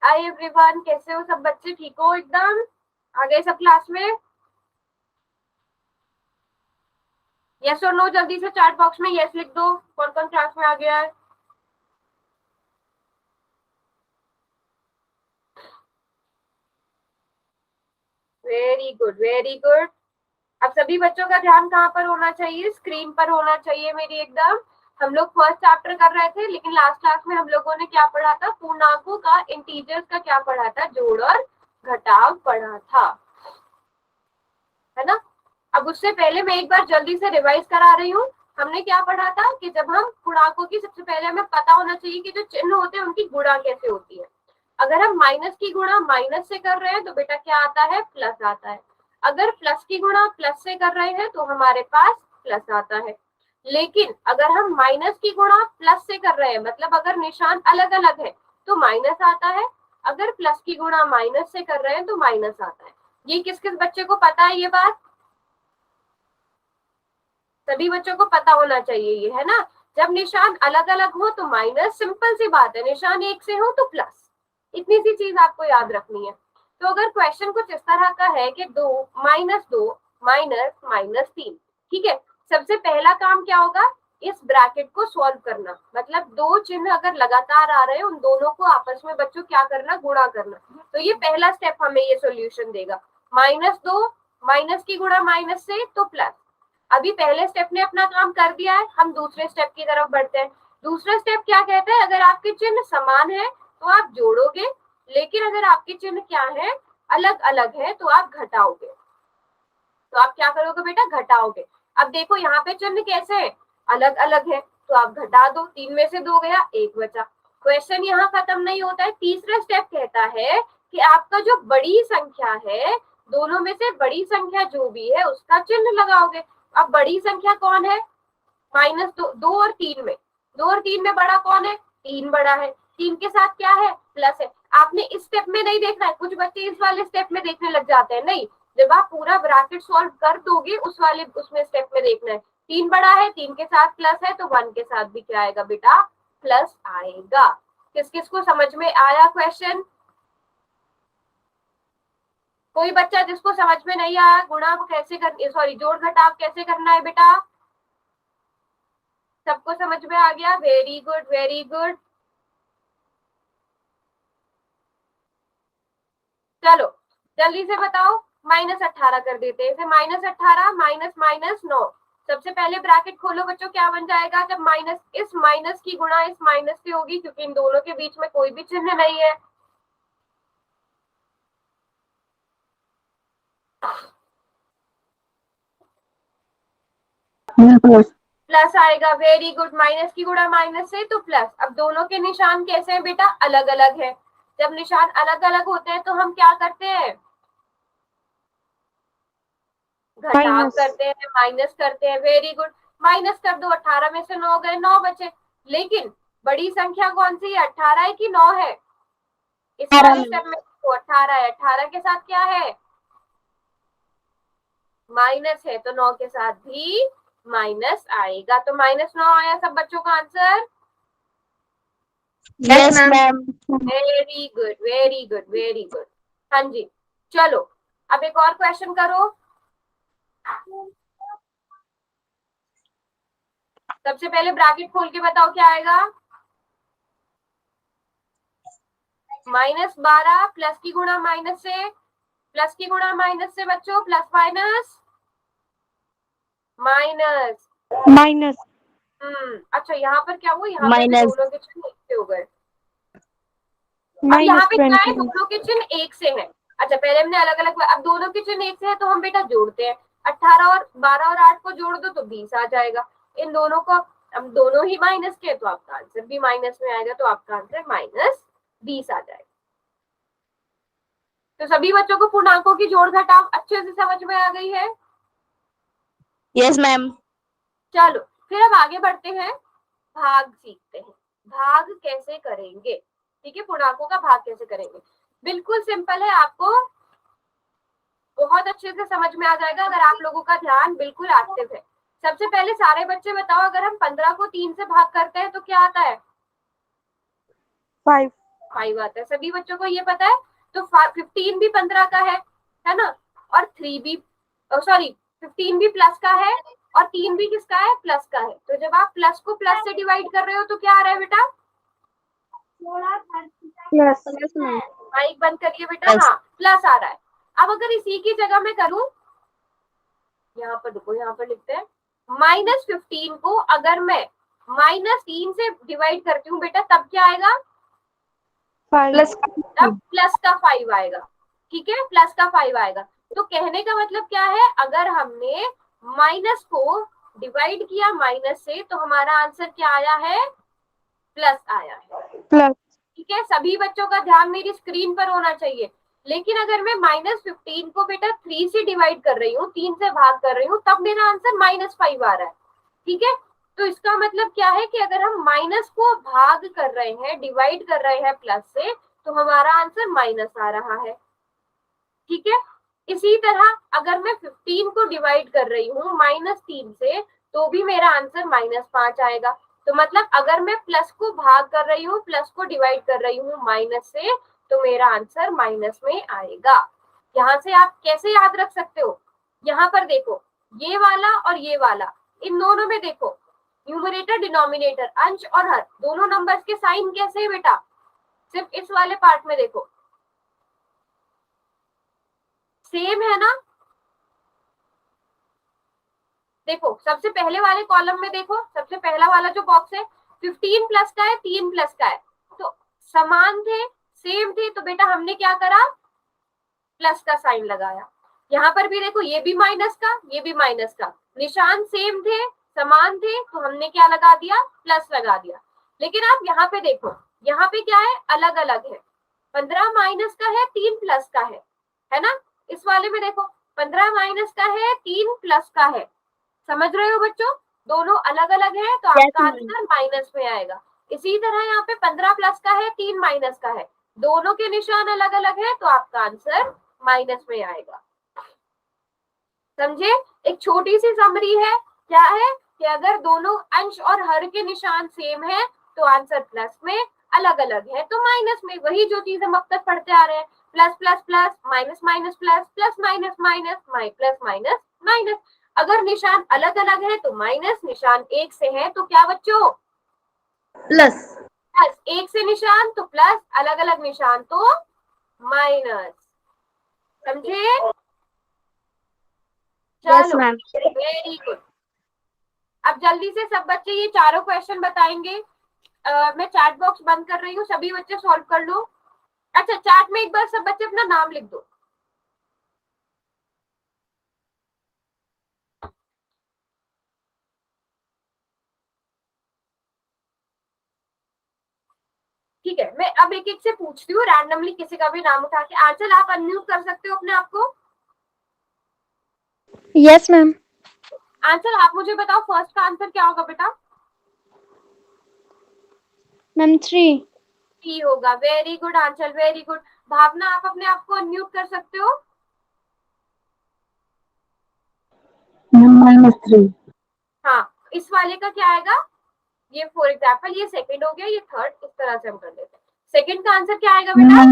Hi everyone, कैसे हो सब बच्चे? ठीक हो एकदम? आ गए सब क्लास में? यस और नो जल्दी से चैट बॉक्स में यस लिख दो, कौन कौन क्लास में आ गया है। Very good very good. अब सभी बच्चों का ध्यान कहाँ पर होना चाहिए? स्क्रीन पर होना चाहिए मेरी एकदम। हम लोग फर्स्ट चैप्टर कर रहे थे, लेकिन लास्ट क्लास में हम लोगों ने क्या पढ़ा था? पूर्णांकों का, इंटीजर्स का क्या पढ़ा था? जोड़ और घटाव पढ़ा था, है ना। अब उससे पहले मैं एक बार जल्दी से रिवाइज करा रही हूँ। हमने क्या पढ़ा था कि जब हम पूर्णांकों की, सबसे पहले हमें पता होना चाहिए कि जो चिन्ह होते हैं उनकी गुणा कैसे होती है। अगर हम माइनस की गुणा माइनस से कर रहे हैं तो बेटा क्या आता है? प्लस आता है। अगर प्लस की गुणा प्लस से कर रहे हैं तो हमारे पास प्लस आता है। लेकिन अगर हम माइनस की गुणा प्लस से कर रहे हैं, मतलब अगर निशान अलग अलग है तो माइनस आता है। अगर प्लस की गुणा माइनस से कर रहे हैं तो माइनस आता है। ये किस किस बच्चे को पता है ये बात? सभी बच्चों को पता होना चाहिए ये, है ना। जब निशान अलग अलग हो तो माइनस, सिंपल सी बात है। निशान एक से हो तो प्लस, इतनी सी चीज आपको याद रखनी है। तो अगर क्वेश्चन कुछ इस तरह का है कि 2 माइनस माइनस 3, ठीक है, सबसे पहला काम क्या होगा? इस ब्रैकेट को सॉल्व करना। मतलब दो चिन्ह अगर लगातार आ रहे हैं, उन दोनों को आपस में बच्चों क्या करना? गुणा करना। तो ये पहला स्टेप हमें ये सॉल्यूशन देगा। -2 माइनस की गुणा माइनस से तो प्लस। अभी पहले स्टेप ने अपना काम कर दिया है, हम दूसरे स्टेप की तरफ बढ़ते हैं। दूसरा स्टेप क्या कहता है? अगर आपके चिन्ह समान है तो आप जोड़ोगे, लेकिन अगर आपके चिन्ह क्या है? अलग अलग है, तो आप घटाओगे। तो आप क्या करोगे बेटा? घटाओगे। अब देखो यहाँ पे चिन्ह कैसे है? अलग अलग है, तो आप घटा दो। 3 में से 2 गया, 1 बचा। क्वेश्चन यहाँ खत्म नहीं होता है। तीसरा स्टेप कहता है कि आपका जो बड़ी संख्या है, दोनों में से बड़ी संख्या जो भी है उसका चिन्ह लगाओगे। अब बड़ी संख्या कौन है? -2, 2 और 3 में, 2 और 3 में बड़ा कौन है? 3 बड़ा है। 3 के साथ क्या है? प्लस है। आपने इस स्टेप में नहीं देखना है, कुछ बच्चे इस वाले स्टेप में देखने लग जाते हैं। नहीं, जब आप पूरा ब्रैकेट सॉल्व कर दोगे उस वाले उसमें स्टेप में देखना है। 3 बड़ा है, 3 के साथ प्लस है, तो 1 के साथ भी क्या आएगा बेटा? प्लस आएगा। किस किस को समझ में आया क्वेश्चन? कोई बच्चा जिसको समझ में नहीं आया गुणा कैसे कर, सॉरी, जोड़ घटाव कैसे करना है बेटा? सबको समझ में आ गया? Very good very good. चलो जल्दी से बताओ। -18 कर देते हैं इसे। -18 माइनस माइनस 9। सबसे पहले ब्रैकेट खोलो बच्चों, क्या बन जाएगा? जब माइनस, इस माइनस की गुणा इस माइनस से होगी, क्योंकि इन दोनों के बीच में कोई भी चिन्ह नहीं है। प्लस आएगा। Very good. माइनस की गुणा माइनस से तो प्लस। अब दोनों के निशान कैसे हैं बेटा? अलग अलग है। जब निशान अलग अलग होते हैं तो हम क्या करते हैं? घटाव करते हैं, माइनस करते हैं। Very good. माइनस कर दो, 18 में से 9 गए, 9 बचे। लेकिन बड़ी संख्या कौन सी है? 18 है कि 9 है? इस वाले स्टेप में तो 18 है। 18 के साथ क्या है? माइनस है, तो 9 के साथ भी माइनस आएगा। तो -9 आया सब बच्चों का answer. Yes ma'am. Very good very good very good. हाँ जी, चलो अब एक और क्वेश्चन करो। सबसे पहले ब्रैकेट खोल के बताओ क्या आएगा? -12 प्लस की गुणा माइनस से, प्लस की गुणा माइनस से बच्चों, प्लस माइनस माइनस माइनस। अच्छा, यहाँ पर क्या हुआ? यहाँ पे भी माइनस दोनों के चिन्ह एक से हो गए। अब यहाँ पे क्या है? 20। दोनों के चिन्ह एक से हैं। अच्छा, पहले हमने अलग अलग, अब दोनों के चिन्ह एक से है तो हम बेटा जोड़ते हैं। 18 और 12 और 8 को जोड़ दो तो 20 आ जाएगा। इन दोनों को, अब दोनों ही माइनस के, तो आपका आंसर भी माइनस में आएगा। तो आपका आंसर -20 आ जाएगा। तो सभी बच्चों को पूर्णांकों की जोड़ घटाव अच्छे से समझ में आ गई है? Yes ma'am. चलो फिर अब आगे बढ़ते हैं, भाग सीखते हैं। भाग कैसे करेंगे? ठीक है, पूर्णांकों का भाग कैसे करेंगे? बिल्कुल सिंपल है, आपको बहुत अच्छे से समझ में आ जाएगा अगर आप लोगों का ध्यान बिल्कुल एक्टिव है। सबसे पहले सारे बच्चे बताओ, अगर हम 15 को 3 से भाग करते हैं तो क्या आता है? 5. 5 आता है, सभी बच्चों को ये पता है। तो 15 भी 15 का है ना, और 3 भी, सॉरी 15 भी प्लस का है और 3 भी किसका है, प्लस का है। तो जब आप प्लस को प्लस से डिवाइड कर रहे हो तो क्या आ रहा है बेटा, Yes. Yes, ma'am. माइक बंद करिए बेटा, Yes. हाँ प्लस आ रहा है। अब अगर इसी की जगह मैं करूं, यहाँ पर देखो, यहाँ पर लिखते हैं -15 को अगर मैं -3 से डिवाइड करती हूँ बेटा, तब क्या आएगा, 5. तब प्लस का 5 आएगा। ठीक है, प्लस का 5 आएगा। तो कहने का मतलब क्या है, अगर हमने माइनस को डिवाइड किया माइनस से तो हमारा आंसर क्या आया है, प्लस आया है। Plus. ठीक है, सभी बच्चों का ध्यान मेरी स्क्रीन पर होना चाहिए। लेकिन अगर मैं -15 को बेटा 3 से डिवाइड कर रही हूँ, 3 से भाग कर रही हूँ, तब मेरा आंसर -5 आ रहा है। ठीक है, तो इसका मतलब क्या है कि अगर हम माइनस को भाग कर रहे हैं, डिवाइड कर रहे हैं प्लस से, तो हमारा आंसर माइनस आ रहा है। ठीक है, इसी तरह अगर मैं 15 को डिवाइड कर रही हूँ -3 से, तो भी मेरा आंसर -5 आएगा। तो मतलब अगर मैं प्लस को भाग कर रही हूँ, प्लस को डिवाइड कर रही हूँ माइनस से, तो मेरा आंसर माइनस में आएगा। यहाँ से आप कैसे याद रख सकते हो, यहाँ पर देखो, ये वाला और ये वाला, इन दोनों में देखो, न्यूमरेटर डिनोमिनेटर, अंश और हर, दोनों नंबर्स के साइन कैसे है बेटा, सिर्फ इस वाले पार्ट में देखो सेम है ना। देखो सबसे पहले वाले कॉलम में देखो, सबसे पहला वाला जो बॉक्स है 15 प्लस का है, 3 प्लस का है, तो समान थे, सेम थे, तो बेटा हमने क्या करा, प्लस का साइन लगाया। यहाँ पर भी देखो, ये भी माइनस का, ये भी माइनस का, निशान सेम थे, समान थे, तो हमने क्या लगा दिया, प्लस लगा दिया। लेकिन आप यहाँ पे देखो, यहाँ पे क्या है, अलग अलग है, 15 माइनस का है, 3 प्लस का है ना। इस वाले में देखो 15 माइनस का है, 3 प्लस का है, समझ रहे हो बच्चों, दोनों अलग अलग है, तो Yes, आपका ma'am. आंसर माइनस में आएगा। इसी तरह यहाँ पे 15 प्लस का है, 3 माइनस का है, दोनों के निशान अलग अलग है, तो आपका आंसर माइनस में आएगा। समझे, एक छोटी सी समरी है, क्या है कि अगर दोनों अंश और हर के निशान सेम है तो आंसर प्लस में, अलग अलग है तो माइनस में। वही जो चीज हम अब तक पढ़ते आ रहे हैं, plus plus plus, minus minus plus, plus minus minus, plus minus minus. अगर निशान अलग अलग है तो माइनस, निशान एक से है तो क्या बच्चों, Plus. प्लस, एक से निशान तो प्लस, अलग अलग निशान तो माइनस। समझे, Yes, चलो ma'am. Very good. अब जल्दी से सब बच्चे ये चारों क्वेश्चन बताएंगे। मैं चैट बॉक्स बंद कर रही हूँ, सभी बच्चे सॉल्व कर लो। अच्छा, चैट में एक बार सब बच्चे अपना नाम लिख दो। ठीक है, मैं अब एक एक से पूछती हूँ रैंडमली, किसी का भी नाम उठा के। आंचल आप अनम्यूट कर सकते हो अपने आप को। Yes, ma'am. आंचल आप मुझे बताओ फर्स्ट का आंसर क्या होगा बेटा, Ma'am, 3. टी होगा। वेरी गुड आंचल, वेरी गुड। भावना आप अपने आप को अनम्यूट कर सकते हो। -3. हाँ, इस वाले का क्या आएगा, ये फॉर एग्जाम्पल ये सेकंड हो गया, ये थर्ड, इस तरह से हम कर देते हैं। सेकंड का आंसर क्या आएगा बेटा,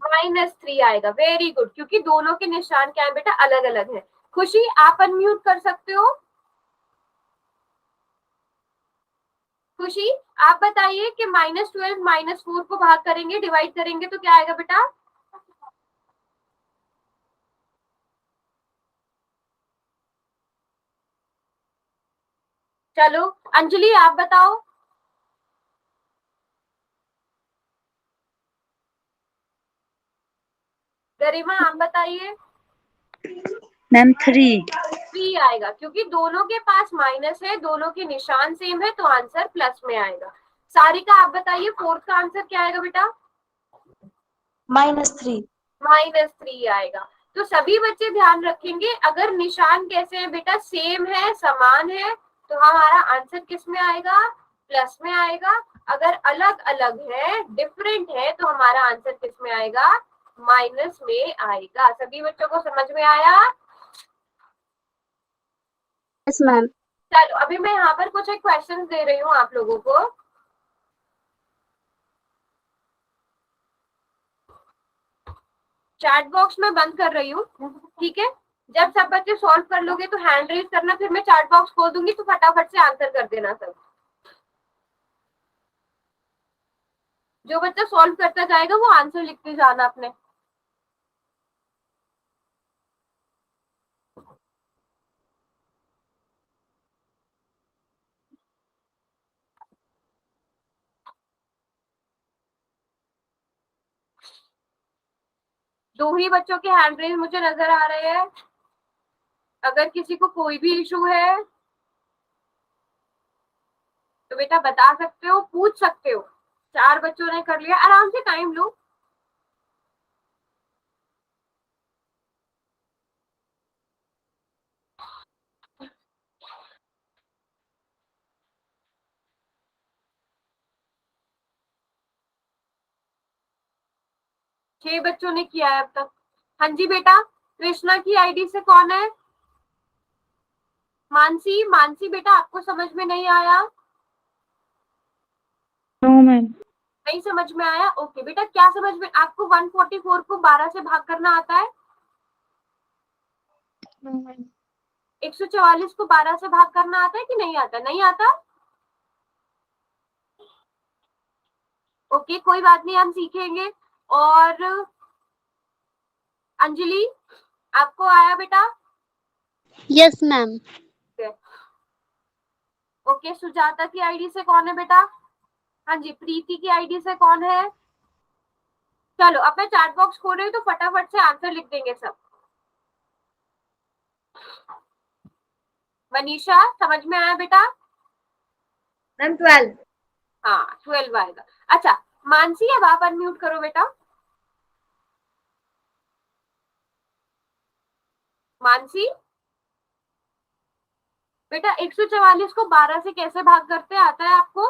-3 आएगा। वेरी गुड, क्योंकि दोनों के निशान क्या है बेटा, अलग अलग है। खुशी आप अनम्यूट कर सकते हो। खुशी आप बताइए कि -12 -4 को भाग करेंगे, डिवाइड करेंगे तो क्या आएगा बेटा, चलो अंजलि आप बताओ। गरिमा आप बताइए। Ma'am, 3. 3 आएगा, क्योंकि दोनों के पास माइनस है, दोनों के निशान सेम है, तो आंसर प्लस में आएगा। सारिका आप बताइए फोर्थ का आंसर क्या आएगा बेटा, -3. -3 आएगा। तो सभी बच्चे ध्यान रखेंगे, अगर निशान कैसे है बेटा, सेम है, समान है, तो हमारा आंसर किस में आएगा, प्लस में आएगा। अगर अलग अलग है, डिफरेंट है, तो हमारा आंसर किस में आएगा, माइनस में आएगा। सभी बच्चों को समझ में आया। Yes, ma'am. चलो अभी मैं यहाँ पर कुछ एक क्वेश्चन दे रही हूँ आप लोगों को। चैट बॉक्स में बंद कर रही हूँ, ठीक है। जब सब बच्चे सॉल्व कर लोगे तो हैंड रेज करना, फिर मैं चैट बॉक्स खोल दूंगी तो फटाफट से आंसर कर देना सब। जो बच्चा सॉल्व करता जाएगा वो आंसर लिखते जाना अपने। दो ही बच्चों के हैंड रेज मुझे नजर आ रहे हैं। अगर किसी को कोई भी इशू है तो बेटा बता सकते हो, पूछ सकते हो। 4 बच्चों ने कर लिया, आराम से टाइम लो। छह बच्चों ने किया है अब तक। हाँ जी बेटा, कृष्णा की आईडी से कौन है? मानसी, मानसी बेटा आपको समझ में नहीं आया? No ma'am. नहीं समझ में आया? ओके बेटा, क्या समझ में आपको 144 को 12 से भाग करना आता है? No ma'am. 144 को 12 से भाग करना आता है कि नहीं आता? नहीं आता? ओके कोई बात नहीं, हम सीखेंगे। और अंजलि, आपको आया बेटा? Yes ma'am. ओके, सुजाता की आईडी से कौन है बेटा? हाँ जी, प्रीति की आईडी से कौन है? चलो अब मैं चैट बॉक्स खोल रही हूँ तो फटाफट से आंसर लिख देंगे सब। मनीषा समझ में आया बेटा? मैम 12। हाँ 12 आएगा। अच्छा मानसी, अब आप अनम्यूट करो बेटा। मानसी बेटा, 144 को 12 से कैसे भाग करते आता है आपको?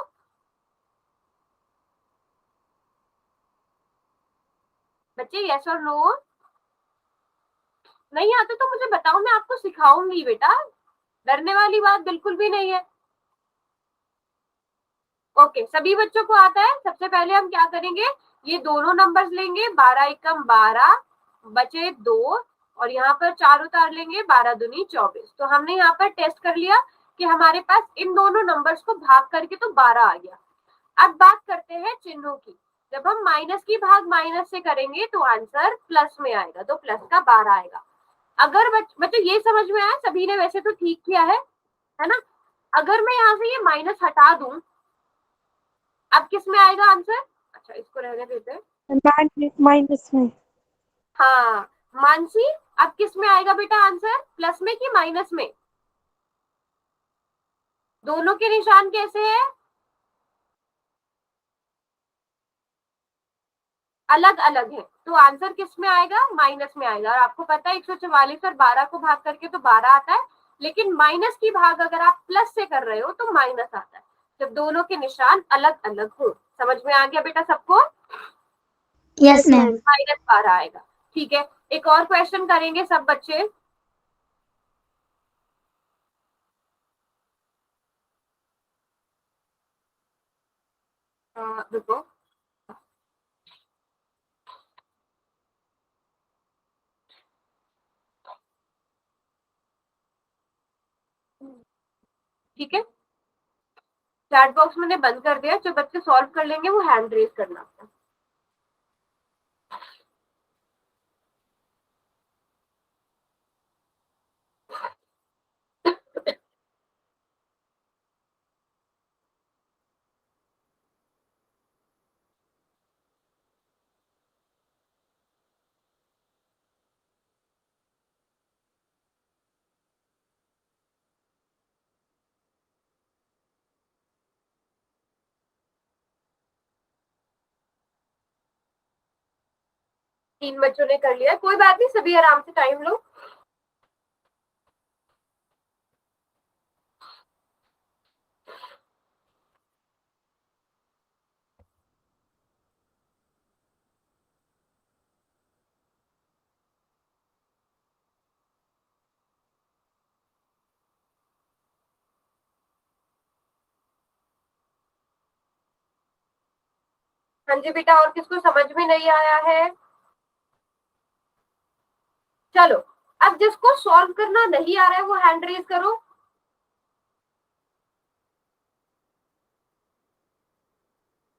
बच्चे यस और नो? नहीं आता तो मुझे बताओ, मैं आपको सिखाऊंगी बेटा, डरने वाली बात बिल्कुल भी नहीं है। ओके सभी बच्चों को आता है। सबसे पहले हम क्या करेंगे, ये दोनों नंबर्स लेंगे, 12 एकम 12 बचे 2, और यहाँ पर 4 उतार लेंगे, 12 दूनी 24। तो हमने यहाँ पर टेस्ट कर लिया कि हमारे पास इन दोनों नंबर्स को भाग करके तो 12 आ गया। अब बात करते हैं चिन्हों की। जब हम माइनस की भाग माइनस से करेंगे तो आंसर प्लस में आएगा, तो प्लस का 12 आएगा। अगर बच्चों ये समझ में आया, सभी ने वैसे तो ठीक किया है ना? अगर मैं यहाँ से ये माइनस हटा दूं, अब किस में आएगा आंसर? अच्छा इसको रहने देते हैं। माइनस में। हाँ मानसी, अब किस में आएगा बेटा आंसर, प्लस में कि माइनस में? दोनों के निशान कैसे है? अलग अलग है, तो आंसर किस में आएगा? माइनस में आएगा। और आपको पता है 144 और 12 को भाग करके तो 12 आता है, लेकिन माइनस की भाग अगर आप प्लस से कर रहे हो तो माइनस आता है, जब दोनों के निशान अलग अलग हो। समझ में आ गया बेटा सबको? Yes ma'am. -12 आएगा। ठीक है, एक और क्वेश्चन करेंगे सब बच्चे। रुको, ठीक है, चैट बॉक्स मैंने बंद कर दिया। जो बच्चे सॉल्व कर लेंगे वो हैंड रेज करना। तीन बच्चों ने कर लिया, कोई बात नहीं, सभी आराम से टाइम लो। हाँ जी बेटा, और किसको समझ में नहीं आया है? चलो, अब जिसको सॉल्व करना नहीं आ रहा है वो हैंड रेज करो।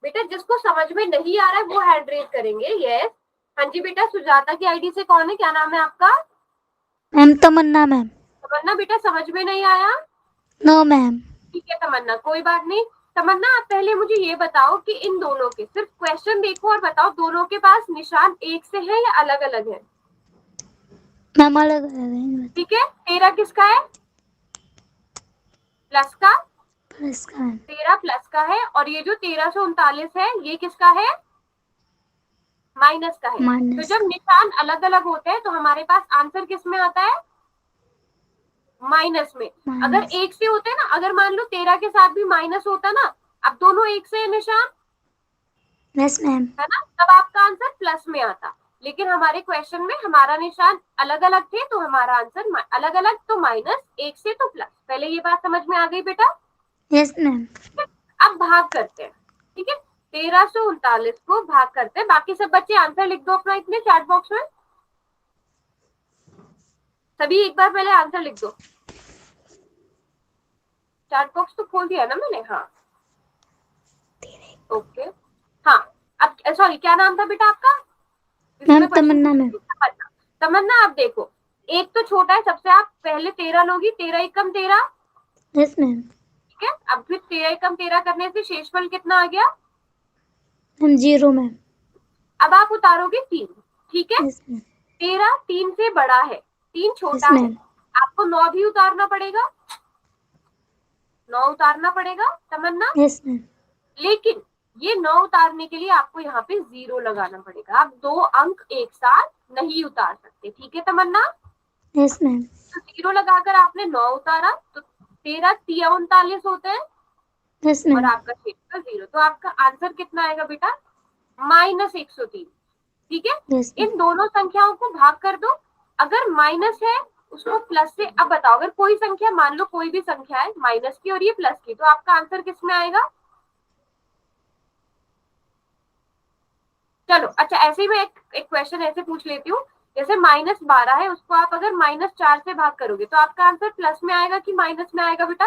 बेटा जिसको समझ में नहीं आ रहा है वो हैंड रेज करेंगे। यस, हाँ जी बेटा, सुजाता की आईडी से कौन है, क्या नाम है आपका? मैम तमन्ना मैम। तमन्ना बेटा समझ में नहीं आया? No ma'am. ठीक है तमन्ना, कोई बात नहीं। तमन्ना आप पहले मुझे ये बताओ कि इन दोनों के, सिर्फ क्वेश्चन देखो और बताओ दोनों के पास निशान एक से है या अलग अलग है? मैम अलग अलग है। ठीक है, 13 किसका है? प्लस का। प्लस का है। 13 प्लस का है, और ये जो 1339 है ये किसका है? माइनस का है। तो माइनस जब निशान अलग अलग होते हैं तो हमारे पास आंसर किस में आता है? माइनस में। अगर माइनस। एक से होते हैं ना, अगर मान लो 13 के साथ भी माइनस होता ना, अब दोनों एक से है निशान, यस मैम। है ना, तब आपका आंसर प्लस में आता। लेकिन हमारे क्वेश्चन में हमारा निशान अलग अलग थे तो हमारा आंसर अलग अलग, तो माइनस, एक से तो प्लस। पहले ये बात समझ में आ गई बेटा? Yes ma'am. अब भाग करते हैं। ठीक है, 1339 को भाग करते हैं। बाकी सब बच्चे आंसर लिख दो अपना इतने चैट बॉक्स में। सभी एक बार पहले आंसर लिख दो। चैट बॉक्स तो खोल दिया ना मैंने? हाँ, ओके। हाँ, अब सॉरी, क्या नाम था बेटा आपका? मैम तमन्ना मैम। तमन्ना। तमन्ना आप देखो, एक तो छोटा है सबसे, आप पहले 13 लोगी, 13 एकम 13। Yes ma'am. ठीक है, अब फिर 13 एकम 13 करने से शेषफल कितना आ गया? Ma'am 0 ma'am. अब आप उतारोगे 3। ठीक है, यस मैम। 13 3 से बड़ा है, 3 यस छोटा है, मैम। आपको 9 भी उतारना पड़ेगा, 9 उतारना पड़ेगा तमन्ना। Yes ma'am. लेकिन ये 9 उतारने के लिए आपको यहाँ पे 0 लगाना पड़ेगा, आप 2 अंक एक साथ नहीं उतार सकते। ठीक है तमन्ना? Yes ma'am. तो 0 लगाकर आपने 9 उतारा तो 13 तिया 39 होते हैं, यस और मैम। आपका शेषफल 0। तो आपका आंसर कितना आएगा बेटा? -103। ठीक है, यस मैम। इन दोनों संख्याओं को भाग कर दो। अगर माइनस है उसको प्लस से, अब बताओ अगर कोई संख्या, मान लो कोई भी संख्या है माइनस की और ये प्लस की, तो आपका आंसर किस में आएगा? चलो अच्छा, ऐसे ही मैं एक क्वेश्चन ऐसे पूछ लेती हूँ। जैसे -12 है, उसको आप अगर -4 से भाग करोगे तो आपका आंसर प्लस में आएगा कि माइनस में आएगा बेटा?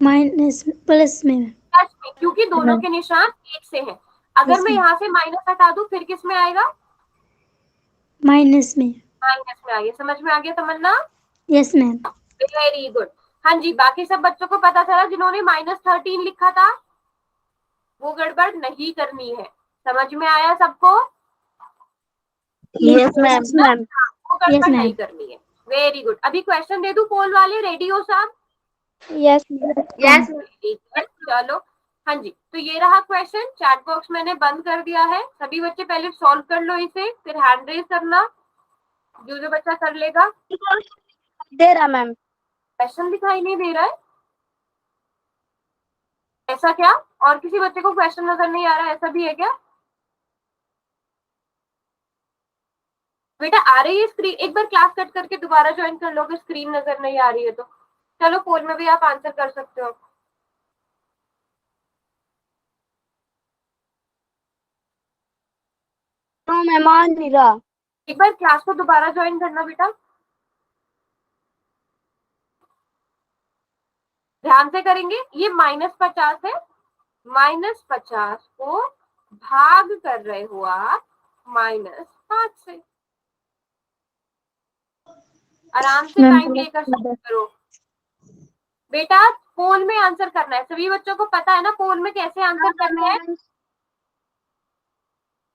माइनस प्लस में। प्लस में, क्योंकि दोनों के निशान एक से हैं। अगर यस मैं मैम। यहाँ से माइनस हटा दूं फिर किस में आएगा? माइनस में। माइनस में आ गया। समझ में आ गया Tamanna? Yes ma'am. Very good. हाँ जी, बाकी सब बच्चों को पता चला जिन्होंने -13 लिखा था, वो गड़बड़ नहीं करनी है। समझ में आया सबको? Yes ma'am. Yes ma'am. वो यस गड़बड़ नहीं मैम। करनी है। Very good. अभी क्वेश्चन दे दूं पोल वाले, रेडी हो सब? यस यस, चलो। हाँ जी, तो ये रहा क्वेश्चन, चैट बॉक्स मैंने बंद कर दिया है। सभी बच्चे पहले सॉल्व कर लो इसे, फिर हैंड रेज करना, जो जो बच्चा कर लेगा। दे रहा मैम। क्वेश्चन दिखाई नहीं दे रहा है? ऐसा क्या? और किसी बच्चे को क्वेश्चन नजर नहीं आ रहा है, ऐसा भी है क्या? बेटा आ रही है स्क्रीन? एक बार क्लास कट करके दोबारा ज्वाइन कर लो अगर स्क्रीन नजर नहीं आ रही है तो। चलो, पोल में भी आप आंसर कर सकते हो। नो मैम आ नहीं रहा। एक बार क्लास को दोबारा ज्वाइन करना बेटा, ध्यान से करेंगे। ये -50 है, -50 को भाग कर रहे हो आप -5 से। आराम से मैम टाइम लेकर सॉल्व करो बेटा। पोल में आंसर करना है, सभी बच्चों को पता है ना पोल में कैसे आंसर करना है?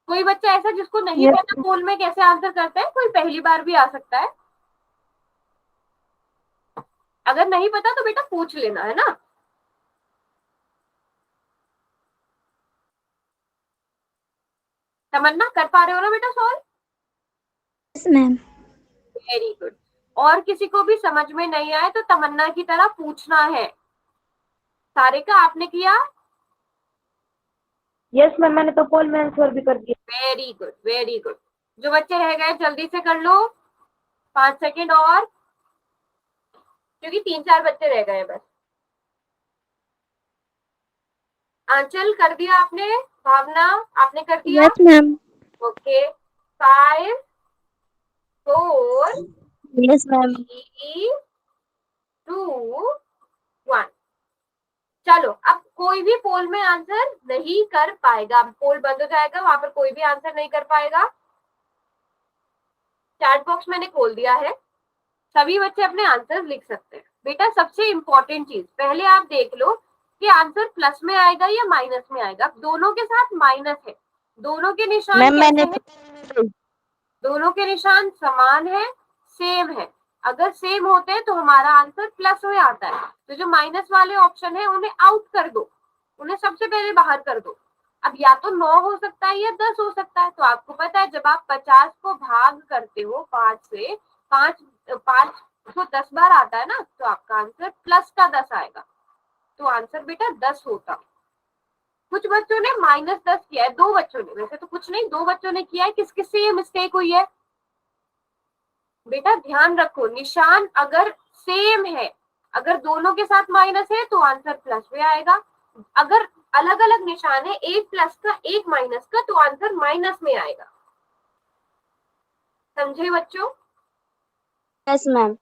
कोई बच्चा ऐसा जिसको नहीं पता पोल में कैसे आंसर करते हैं? कोई पहली बार भी आ सकता है। अगर नहीं पता तो बेटा पूछ लेना, है ना? तमन्ना कर पा रहे हो ना बेटा solve? Yes ma'am. Very good. और किसी को भी समझ में नहीं आए तो तमन्ना की तरह पूछना है। सारिका आपने किया? यस मैम, मैंने तो पोल में आंसर भी कर दिया। Very good, very good. जो बच्चे रह गए जल्दी से कर लो, 5 सेकेंड और, क्योंकि 3-4 बच्चे रह गए बस। आंचल कर दिया आपने? भावना आपने कर दिया? Yes ma'am. Okay, 5 4 yes ma'am. 3 2 1। चलो, अब कोई भी पोल में आंसर नहीं कर पाएगा, पोल बंद हो जाएगा, वहां पर कोई भी आंसर नहीं कर पाएगा। चैट बॉक्स मैंने खोल दिया है, सभी बच्चे अपने आंसर लिख सकते हैं। बेटा सबसे इंपॉर्टेंट चीज पहले आप देख लो कि आंसर प्लस में आएगा या माइनस में आएगा। दोनों के साथ माइनस है, दोनों के निशान मैम कैसे मैंने हैं? दोनों के निशान समान है, सेम है। अगर सेम होते हैं तो हमारा आंसर प्लस में आता है। तो जो माइनस वाले ऑप्शन है उन्हें आउट कर दो, उन्हें सबसे पहले बाहर कर दो। अब या तो 9 हो सकता है या 10 हो सकता है। तो आपको पता है जब आप 50 को भाग करते हो 5 से, 5 को 10 बार आता है ना, तो आपका आंसर प्लस का 10 आएगा। तो आंसर बेटा 10 होता। कुछ बच्चों ने -10 किया है, 2 बच्चों ने, वैसे तो कुछ नहीं, 2 बच्चों ने किया है। किस किस से ये मिस्टेक हुई है? बेटा ध्यान रखो, निशान अगर सेम है, अगर दोनों के साथ माइनस है तो आंसर प्लस में आएगा। अगर अलग अलग निशान है, एक प्लस का एक माइनस का, तो आंसर माइनस में आएगा। समझे बच्चों? Yes ma'am.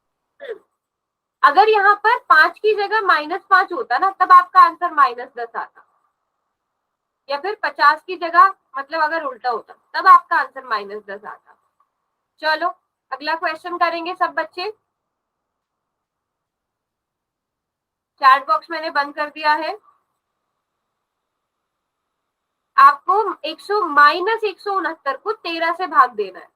अगर यहाँ पर 5 की जगह -5 होता ना, तब आपका आंसर -10 आता। या फिर 50 की जगह, मतलब अगर उल्टा होता तब आपका आंसर -10 आता। चलो अगला क्वेश्चन करेंगे सब बच्चे। चैट बॉक्स मैंने बंद कर दिया है। आपको 169 को 13 से भाग देना है।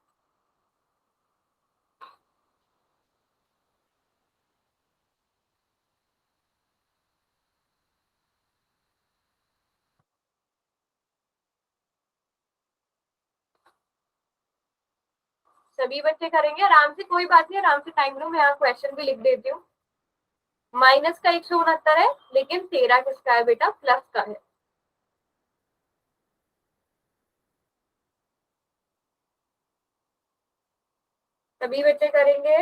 सभी बच्चे करेंगे आराम से, कोई बात नहीं, आराम से टाइम लो। मैं यहाँ क्वेश्चन भी लिख देती हूँ। माइनस का 169 है, लेकिन 13 किसका है बेटा? प्लस का है। सभी बच्चे करेंगे।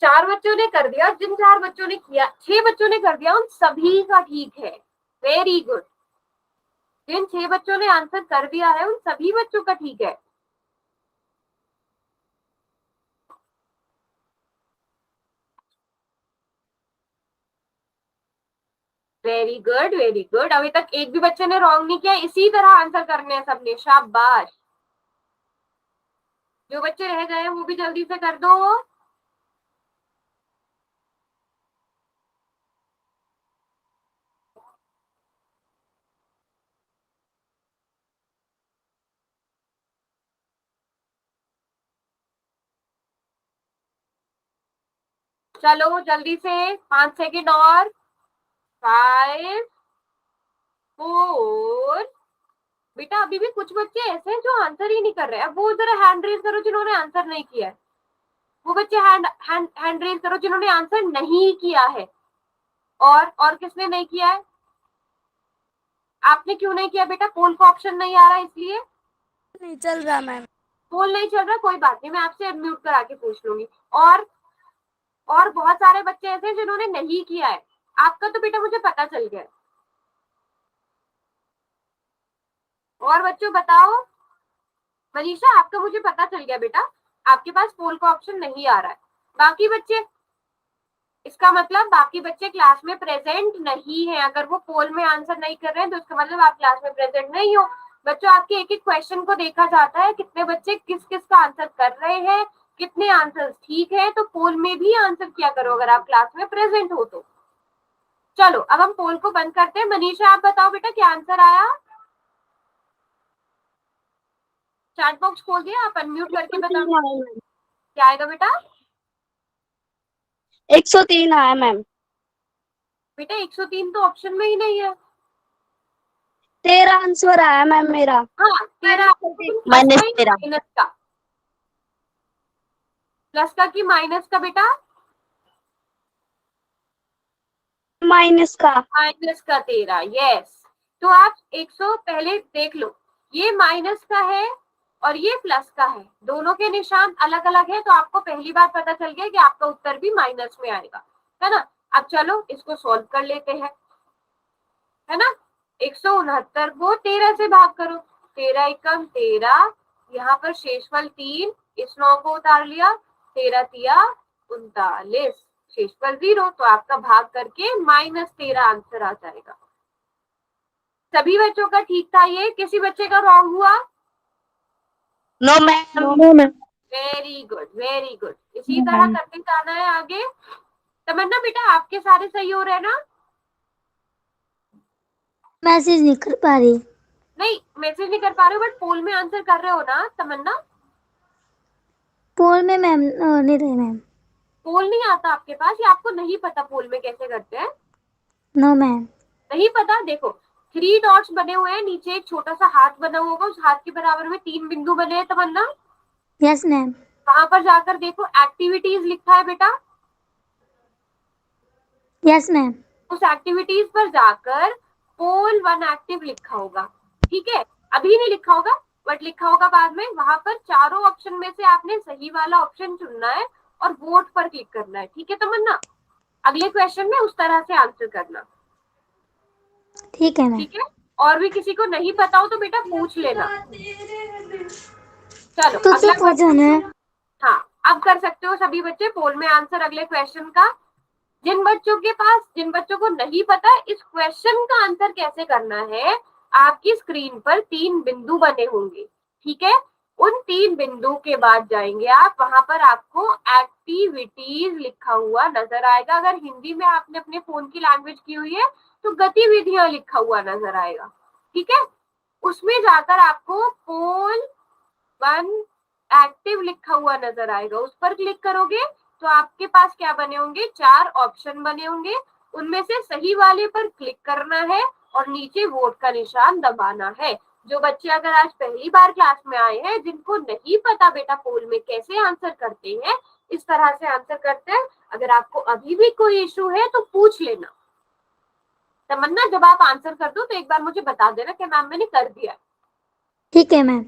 चार बच्चों ने कर दिया, जिन 4 बच्चों ने किया, 6 बच्चों ने कर दिया, उन सभी का ठीक है। Very good. जिन 6 बच्चों ने आंसर कर दिया है उन सभी बच्चों का ठीक है। Very good, very good. अभी तक एक भी बच्चे ने रॉन्ग नहीं किया, इसी तरह आंसर करने हैं सबने। शाबाश। जो बच्चे रह गए हैं वो भी जल्दी से कर दो। चलो जल्दी से, 5 सेकेंड और। 5 4। बेटा अभी भी कुछ बच्चे ऐसे हैं जो आंसर ही नहीं कर रहे हैं। अब वो जरा हैंड रेज करो जिन्होंने आंसर नहीं किया है। वो बच्चे हैंड रेज करो जिन्होंने आंसर नहीं किया है। और किसने नहीं किया है? आपने क्यों नहीं किया बेटा? पोल का ऑप्शन नहीं आ रहा इसलिए। नहीं चल रहा मैम। पोल नहीं चल रहा, कोई बात नहीं, मैं आपसे अनम्यूट करा के पूछ लूंगी। और बहुत सारे बच्चे ऐसे हैं जिन्होंने नहीं किया है। आपका तो बेटा मुझे पता चल गया। और बच्चों बताओ। मनीषा आपका मुझे पता चल गया बेटा, आपके पास पोल का ऑप्शन नहीं आ रहा है। बाकी बच्चे, इसका मतलब बाकी बच्चे क्लास में प्रेजेंट नहीं है। अगर वो पोल में आंसर नहीं कर रहे हैं तो इसका मतलब आप क्लास में प्रेजेंट नहीं हो। बच्चों आपके एक एक क्वेश्चन को देखा जाता है, कितने बच्चे किस किस का आंसर कर रहे हैं, कितने आंसर ठीक है। तो पोल में भी आंसर किया करो अगर आप क्लास में प्रेजेंट हो तो। चलो अब हम पोल को बंद करते हैं। मनीषा आप बताओ बेटा क्या आंसर आया? चैट बॉक्स खोल दिया, आप अनम्यूट करके बताओ क्या आएगा बेटा। 103 आया मैम। बेटा 103 तो ऑप्शन में ही नहीं है। 13 आंसर आया मैम मेरा। हाँ 13। प्लस का माइनस या 13। माइनस का? प्लस का कि माइनस का बेटा? माइनस का। माइनस का 13, यस। तो आप 100 पहले देख लो, ये माइनस का है और ये प्लस का है, दोनों के निशान अलग अलग है। तो आपको पहली बार पता चल गया कि आपका उत्तर भी माइनस में आएगा, है ना। अब चलो इसको सॉल्व कर लेते हैं। है ना। 169 को 13 से भाग करो, 13 एकम 13, यहाँ पर शेषफल 3, इस 9 को उतार लिया, 13 तिया 39, शेषफल 0, तो आपका भाग करके -13 आंसर आ जाएगा। सभी बच्चों का ठीक था ये, किसी बच्चे का रॉन्ग हुआ? No ma'am. No ma'am. Very good very good, इसी तरह करते जाना है आगे। तमन्ना बेटा आपके सारे सही हो रहे हैं ना? मैसेज नहीं कर पा रही। नहीं मैसेज नहीं कर पा रहे हो, बट पोल में आंसर कर रहे हो ना तमन्ना? पोल में मैम नहीं रहे मैम। पोल नहीं आता आपके पास, या आपको नहीं पता पोल में कैसे करते हैं? No ma'am. नहीं पता, देखो 3 डॉट्स बने हुए हैं, नीचे एक छोटा सा हाथ बना हुआ होगा, उस हाथ के बराबर में 3 बिंदु बने हैं तमन्ना। Yes ma'am. वहां पर जाकर देखो एक्टिविटीज लिखा है बेटा, यस मैम। उस एक्टिविटीज पर जाकर पोल 1 एक्टिव लिखा होगा, ठीक है? अभी नहीं लिखा होगा बट लिखा होगा बाद में। वहां पर चारों ऑप्शन में से आपने सही वाला ऑप्शन चुनना है और वोट पर क्लिक करना है, ठीक है तमन्ना? अगले क्वेश्चन में उस तरह से आंसर करना, ठीक है मैम। ठीक है? और भी किसी को नहीं पता हो तो बेटा पूछ लेना। चलो तुझसे अगला पूछना है। क्वेश्चन, हाँ अब कर सकते हो सभी बच्चे पोल में आंसर अगले क्वेश्चन का। जिन बच्चों को नहीं पता इस क्वेश्चन का आंसर कैसे करना है, आपकी स्क्रीन पर 3 बिंदु बने होंगे, ठीक है? उन 3 बिंदु के बाद जाएंगे आप, वहां पर आपको एक्टिविटीज लिखा हुआ नजर आएगा। अगर हिंदी में आपने अपने फोन की लैंग्वेज की हुई है तो गतिविधियां लिखा हुआ नजर आएगा, ठीक है? उसमें जाकर आपको पोल 1 एक्टिव लिखा हुआ नजर आएगा, उस पर क्लिक करोगे तो आपके पास क्या बने होंगे, 4 ऑप्शन बने होंगे, उनमें से सही वाले पर क्लिक करना है और नीचे वोट का निशान दबाना है। जो बच्चे अगर आज पहली बार क्लास में आए हैं, जिनको नहीं पता बेटा पोल में कैसे आंसर करते हैं, इस तरह से आंसर करते हैं, अगर आपको अभी भी कोई इशू है तो पूछ लेना। तमन्ना जब आप आंसर कर दो तो एक बार मुझे बता देना कि मैम मैंने कर दिया। ठीक है ma'am.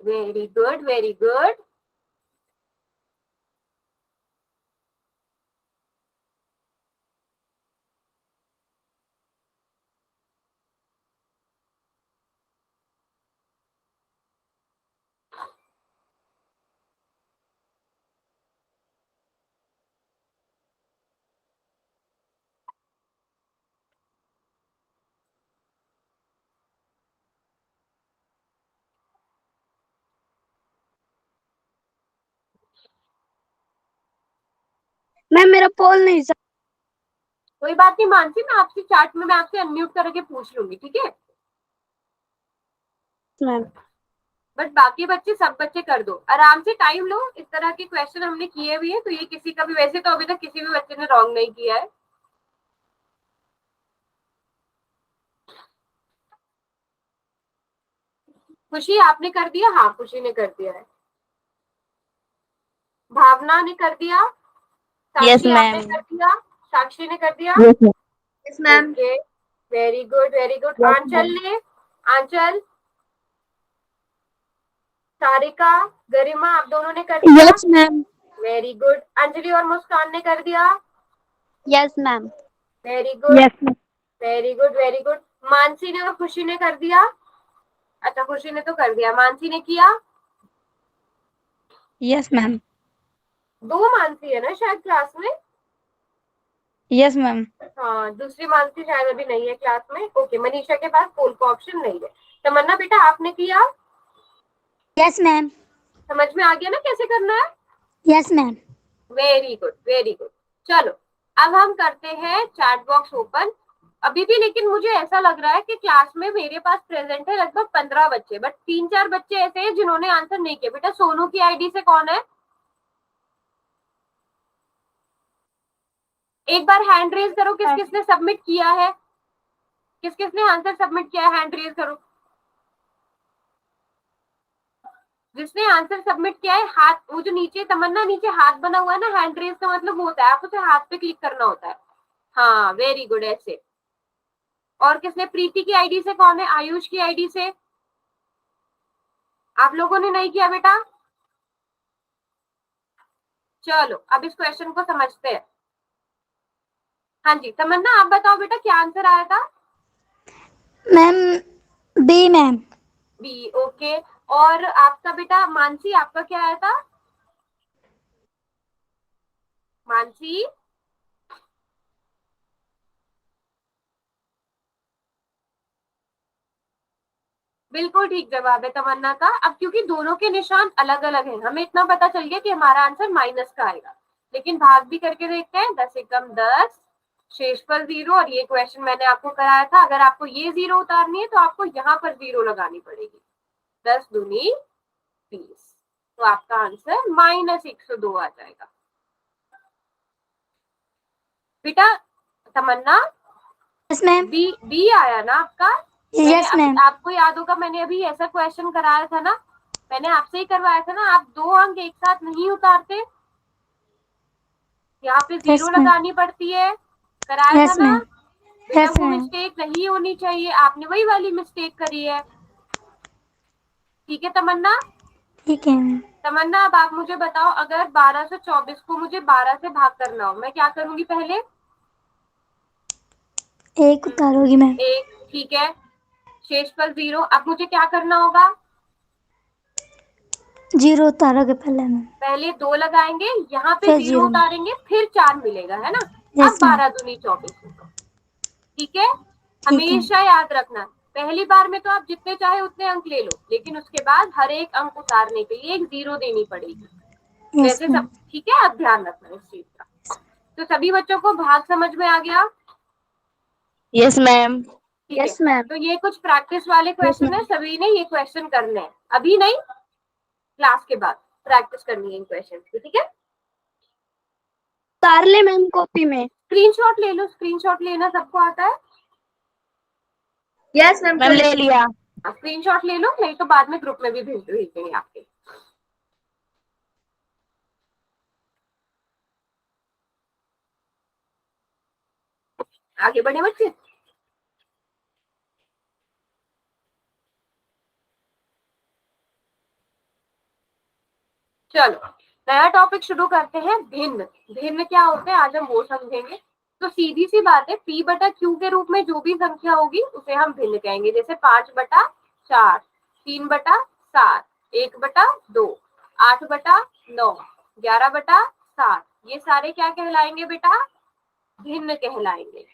Very good very good. Ma'am मेरा पोल नहीं सर। कोई बात नहीं मानसी, मैं आपसे चैट में मैं आपसे अनम्यूट करके पूछ लूंगी, ठीक है? मैम बट बाकी बच्चे सब बच्चे कर दो, आराम से टाइम लो। इस तरह के क्वेश्चन हमने किए भी है, तो ये किसी का भी, वैसे तो अभी तक किसी भी बच्चे ने रॉन्ग नहीं किया है। खुशी आपने कर दिया? हाँ खुशी ने कर दिया है। भावना ने कर दिया? यस साक्षी आपने मैम। कर दिया? साक्षी ने कर दिया? Yes ma'am. Okay very good very good. Anchal ने? आंचल, सारिका, गरिमा, आप दोनों ने कर दिया? Yes ma'am. Very good. Anjali और मुस्कान ने कर दिया? Yes ma'am. Very good yes ma'am. Very good very good. Mansi ने और खुशी ने कर दिया? अच्छा खुशी ने तो कर दिया, मानसी ने किया? Yes ma'am. 2 मानसी है ना शायद क्लास में? Yes ma'am. हाँ दूसरी मानसी शायद अभी नहीं है क्लास में। ओके मनीषा के पास पोल का ऑप्शन नहीं है। तमन्ना बेटा आपने किया? Yes ma'am. समझ में आ गया ना कैसे करना है? Yes ma'am. Very good very good. चलो अब हम करते हैं चैट बॉक्स ओपन। अभी भी लेकिन मुझे ऐसा लग रहा है कि क्लास में मेरे पास प्रेजेंट है लगभग 15 बच्चे, बट 3-4 बच्चे ऐसे हैं जिन्होंने आंसर नहीं किया। बेटा सोनू की आईडी से कौन है? एक बार हैंड रेज करो, किस किसने सबमिट किया है, किस किसने आंसर सबमिट किया है, हैंड रेज करो। जिसने आंसर सबमिट किया है हाथ, वो जो नीचे तमन्ना नीचे हाथ बना हुआ है ना, हैंड रेज का मतलब होता है आप उसे हाथ पे क्लिक करना होता है। हाँ वेरी गुड ऐसे। और किसने? प्रीति की आईडी से कौन है? आयुष की आईडी से? आप लोगों ने नहीं किया बेटा? चलो अब इस क्वेश्चन को समझते हैं। हाँ जी तमन्ना, आप बताओ बेटा क्या आंसर आया था? Ma'am B ma'am. B, okay. और आपका बेटा मानसी, आपका क्या आया था? मानसी, बिल्कुल ठीक जवाब है तमन्ना का। अब क्योंकि दोनों के निशान अलग अलग हैं, हमें इतना पता चल गया कि हमारा आंसर माइनस का आएगा। लेकिन भाग भी करके देखते हैं। 10 एकम 10, शेष पर 0। और ये क्वेश्चन मैंने आपको कराया था, अगर आपको ये 0 उतारनी है तो आपको यहाँ पर 0 लगानी पड़ेगी। 10 दूनी 20, तो आपका आंसर -102 आ जाएगा। बेटा तमन्ना, यस मैम। बी बी आया ना आपका? मैंने यस अभी, मैम। आपको याद होगा मैंने अभी ऐसा क्वेश्चन कराया था ना, मैंने आपसे ही करवाया था ना। आप 2 अंक एक साथ नहीं उतारते, यहाँ पे 0 यस मैम। लगानी पड़ती है, कराया था यस ना मैम। बेटा? यस वो मैम। मिस्टेक नहीं होनी चाहिए, आपने वही वाली मिस्टेक करी है। ठीक है तमन्ना? ठीक है मैम। तमन्ना अब आप मुझे बताओ, अगर 1224 को मुझे 12 से भाग करना हो, मैं क्या करूंगी? पहले एक उतारोगी मैम। 1, ठीक है, शेष पर 0। अब मुझे क्या करना होगा? 0 उतारोगे पहले मैम, पहले 2 लगाएंगे, यहाँ पे फिर 0 0 मैम। उतारेंगे, फिर 4 मिलेगा, है ना? अब यस मैम। 12 दूनी 24 होगा। ठीक है, ठीक है। हमेशा याद रखना, पहली बार में तो आप जितने चाहे उतने अंक ले लो, लेकिन उसके बाद हर एक अंक उतारने के लिए एक 0 देनी पड़ेगी। यस वैसे मैम। सब ठीक है, आप ध्यान रखना इस चीज का। तो सभी बच्चों को भाग समझ में आ गया? Yes ma'am. ठीक है, तो ये कुछ प्रैक्टिस वाले यस क्वेश्चन है, मैम। सभी ने ये क्वेश्चन करने हैं, अभी नहीं, क्लास के बाद प्रैक्टिस करनी है इन क्वेश्चन की। ठीक है, उतार ले मैम कॉपी में। स्क्रीनशॉट ले लो, स्क्रीनशॉट लेना सबको आता है? यस मैम ले लिया। स्क्रीनशॉट ले लो, नहीं तो बाद में ग्रुप में भी भेज देंगे आपके। आगे बढ़े बच्चे। चलो नया टॉपिक शुरू करते हैं, भिन्न। भिन्न क्या होते हैं आज हम वो समझेंगे। तो सीधी सी बात है, p बटा q के रूप में जो भी संख्या होगी उसे हम भिन्न कहेंगे। जैसे 5 बटा 4, 3 बटा 7, 1 बटा 2, 8 बटा 9, 11 बटा 7, ये सारे क्या कहलाएंगे बेटा? भिन्न कहलाएंगे।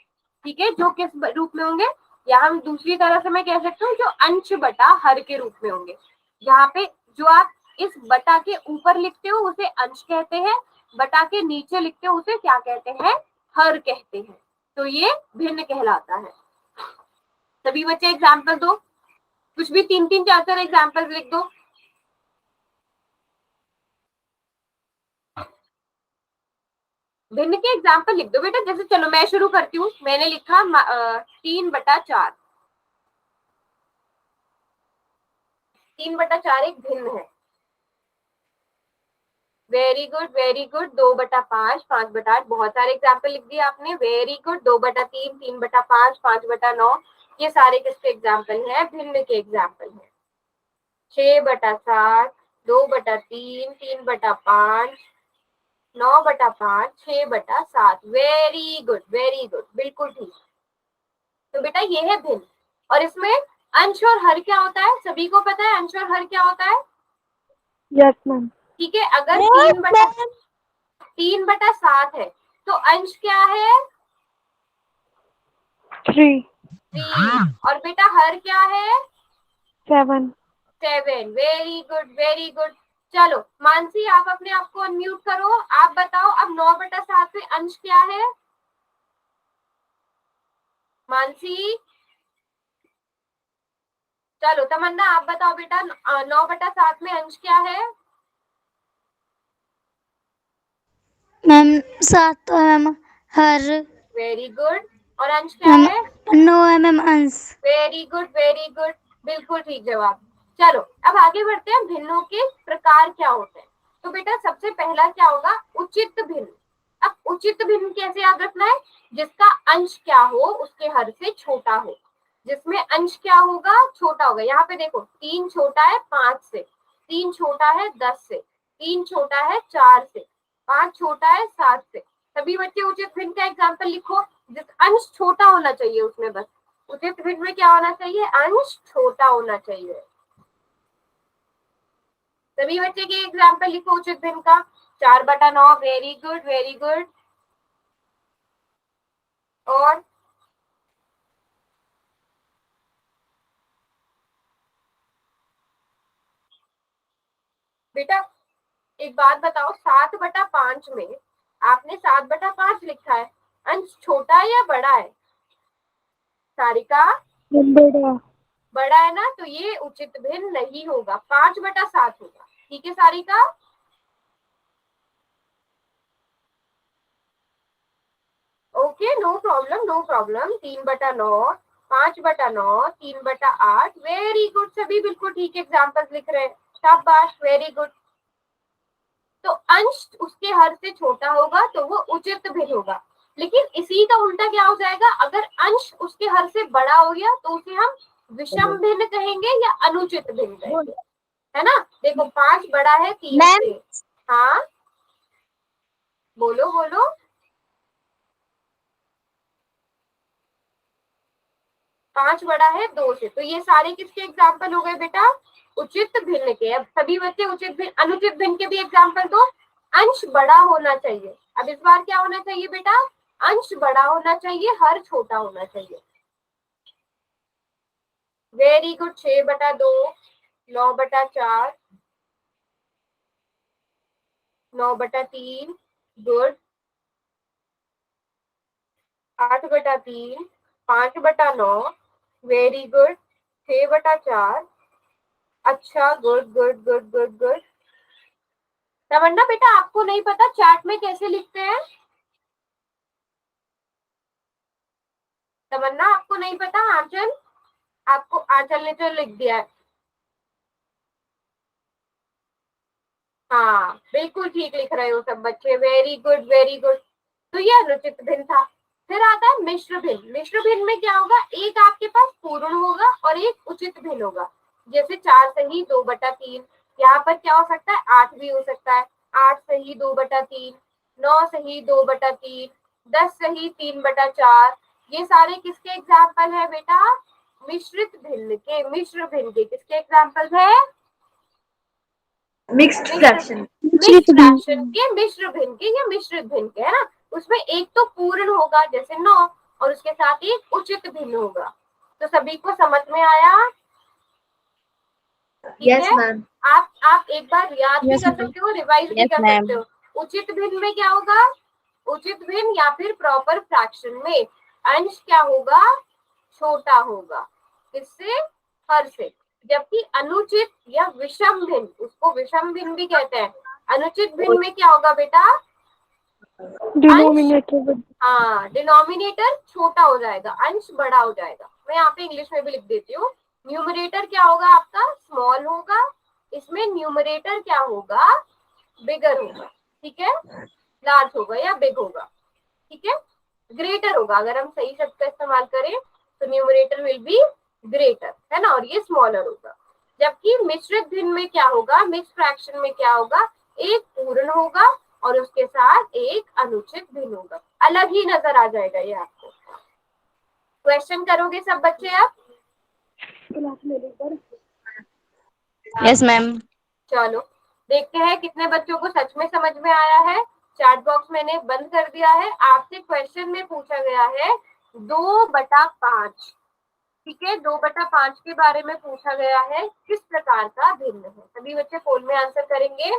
ठीक है, जो किस रूप में होंगे? यहाँ हम दूसरी तरह से मैं कह सकता हूँ, जो अंश बटा हर के रूप में होंगे। यहाँ पे जो आप इस बटा के ऊपर लिखते हो उसे अंश कहते हैं, बटा के नीचे लिखते हो उसे क्या कहते हैं? हर कहते हैं। तो ये भिन्न कहलाता है। सभी बच्चे एग्जाम्पल दो, कुछ भी 3-3 4-4 एग्जाम्पल लिख दो। भिन्न के एग्जाम्पल लिख दो बेटा। जैसे चलो मैं शुरू करती हूँ, मैंने लिखा 3 बटा 4। 3 बटा 4 एक भिन्न है। Very good, very good. 2 बटा 5, 5 बटा 8, बहुत सारे एग्जाम्पल लिख दिए आपने। Very good. 2 बटा 3, 3 बटा 5, 5 बटा 9, ये सारे किसके एग्जाम्पल हैं? भिन्न के एग्जाम्पल हैं। 6 बटा 7, 2 बटा 3, 3 बटा 5, 9 बटा 5, 6 बटा 7। वेरी गुड, वेरी गुड, बिल्कुल ठीक। तो बेटा ये है भिन्न। और इसमें अंश और हर क्या होता है? सभी को पता है अंश और हर क्या होता है? Yes ma'am. ठीक है, अगर 3 बटा 7 है तो अंश क्या है? 3 3। और बेटा हर क्या है? 7 7। Very good, very good. चलो मानसी, आप अपने आप को अनम्यूट करो, आप बताओ अब 9 बटा 7 में अंश क्या है? मानसी। चलो तमन्ना आप बताओ बेटा, 9 बटा 7 में अंश क्या है? मैम 7 तो है मैम हर। Very good. और अंश क्या मैम है? 9 है मैम अंश। वेरी गुड, वेरी गुड, बिल्कुल ठीक जवाब। चलो अब आगे बढ़ते हैं, भिन्नों के प्रकार क्या होते हैं। तो बेटा सबसे पहला क्या होगा? उचित भिन्न। अब उचित भिन्न कैसे याद रखना है? जिसका अंश क्या हो उसके हर से छोटा हो। जिसमें अंश क्या होगा? छोटा होगा। यहाँ पे देखो 3 छोटा है 5 से, 3 छोटा है 10 से, 3 छोटा है 4 से, 5 छोटा है 7 से। सभी बच्चे उचित भिन्न का एग्जाम्पल लिखो, जिस अंश छोटा होना चाहिए उसमें, बस उचित भिन्न में क्या होना चाहिए, अंश छोटा होना चाहिए। सभी बच्चे के एग्जाम्पल लिखो उचित भिन्न का। 4/9, वेरी गुड वेरी गुड। और बेटा एक बात बताओ, 7/5 में आपने 7/5 लिखा है, अंश छोटा है या बड़ा है? सारिका बड़ा। बड़ा है ना, तो ये उचित भिन्न नहीं होगा, 5/7 होगा। ठीक है Sarika? Okay, no problem no problem. 3/9, 5/9, 3/8, very good. सभी बिल्कुल ठीक एग्जाम्पल्स लिख रहे हैं, शाबाश, वेरी गुड। तो अंश उसके हर से छोटा होगा तो वो उचित भिन्न होगा। लेकिन इसी का उल्टा क्या हो जाएगा, अगर अंश उसके हर से बड़ा हो गया तो उसे हम विषम भिन्न कहेंगे या अनुचित भिन्न कहेंगे, है ना? देखो 5 बड़ा है 3 मैम से। हाँ बोलो बोलो। 5 बड़ा है 2 से, तो ये सारे किसके एग्जाम्पल हो गए बेटा, उचित भिन्न के। अब सभी बच्चे उचित भिन्न अनुचित भिन्न के भी एग्जाम्पल दो। अंश बड़ा होना चाहिए, अब इस बार क्या होना चाहिए बेटा, अंश बड़ा होना चाहिए, हर छोटा होना चाहिए। Very good. 6/2, 9/4, 9/3, good. 8/3, 5/9, very good. 6/4, अच्छा, good good good good good. Tamanna बेटा आपको नहीं पता चार्ट में कैसे लिखते हैं? तमन्ना आपको नहीं पता? आंचल, आपको आंचल ने जो लिख दिया है। हाँ बिल्कुल ठीक लिख रहे हो सब बच्चे, वेरी गुड वेरी गुड। तो ये अनुचित भिन्न था। फिर आता है मिश्र भिन्न। मिश्र भिन्न में क्या होगा, एक आपके पास पूर्ण होगा और एक उचित भिन्न होगा। जैसे 4 सही 2/3, यहाँ पर क्या हो सकता है, 8 भी हो सकता है। 8 सही 2/3, 9 सही 2/3, 10 सही 3/4। ये सारे किसके एग्जाम्पल है बेटा, मिश्रित भिन्न के। मिश्र भिन्न के किसके एग्जाम्पल है, मिक्स्ड फ्रैक्शन। मिक्स फ्रैक्शन के, मिश्र भिन्न के या मिश्रित भिन्न के, है ना? उसमें एक तो पूर्ण होगा जैसे 9, और उसके साथ एक उचित भिन्न होगा। तो सभी को समझ में आया? ठीक यस है। मैम। आप एक बार याद भी Yes, कर ma'am. सकते हो, रिवाइज भी Yes, कर ma'am. सकते हो। उचित भिन्न में क्या होगा, उचित भिन्न या फिर प्रॉपर फ्रैक्शन में अंश क्या होगा, छोटा होगा, किससे, हर से। जबकि अनुचित या विषम भिन्न, उसको विषम भिन्न भी कहते हैं। अनुचित भिन्न में क्या होगा बेटा, डिनोमिनेटर। हाँ डिनोमिनेटर छोटा हो जाएगा, अंश बड़ा हो जाएगा। मैं यहाँ पे इंग्लिश में भी लिख देती हूँ। न्यूमरेटर क्या होगा आपका, स्मॉल होगा, इसमें न्यूमरेटर क्या होगा, बिगर होगा। ठीक है, लार्ज होगा या बिग होगा। ठीक है, ग्रेटर होगा। अगर हम सही शब्द का इस्तेमाल करें तो न्यूमरेटर विल बी ग्रेटर, है ना, और ये स्मॉलर होगा। जबकि मिश्रित भिन्न में क्या होगा, मिक्स फ्रैक्शन में क्या होगा, एक पूर्ण होगा और उसके साथ एक अनुचित भिन्न होगा। अलग ही नजर आ जाएगा ये आपको। क्वेश्चन करोगे सब बच्चे आप? Yes, ma'am. चलो देखते हैं कितने बच्चों को सच में समझ में आया है। चैट बॉक्स मैंने बंद कर दिया है। आपसे क्वेश्चन में पूछा गया है 2/5। ठीक है, 2/5 के बारे में पूछा गया है, किस प्रकार का भिन्न है। सभी बच्चे फोन में आंसर करेंगे।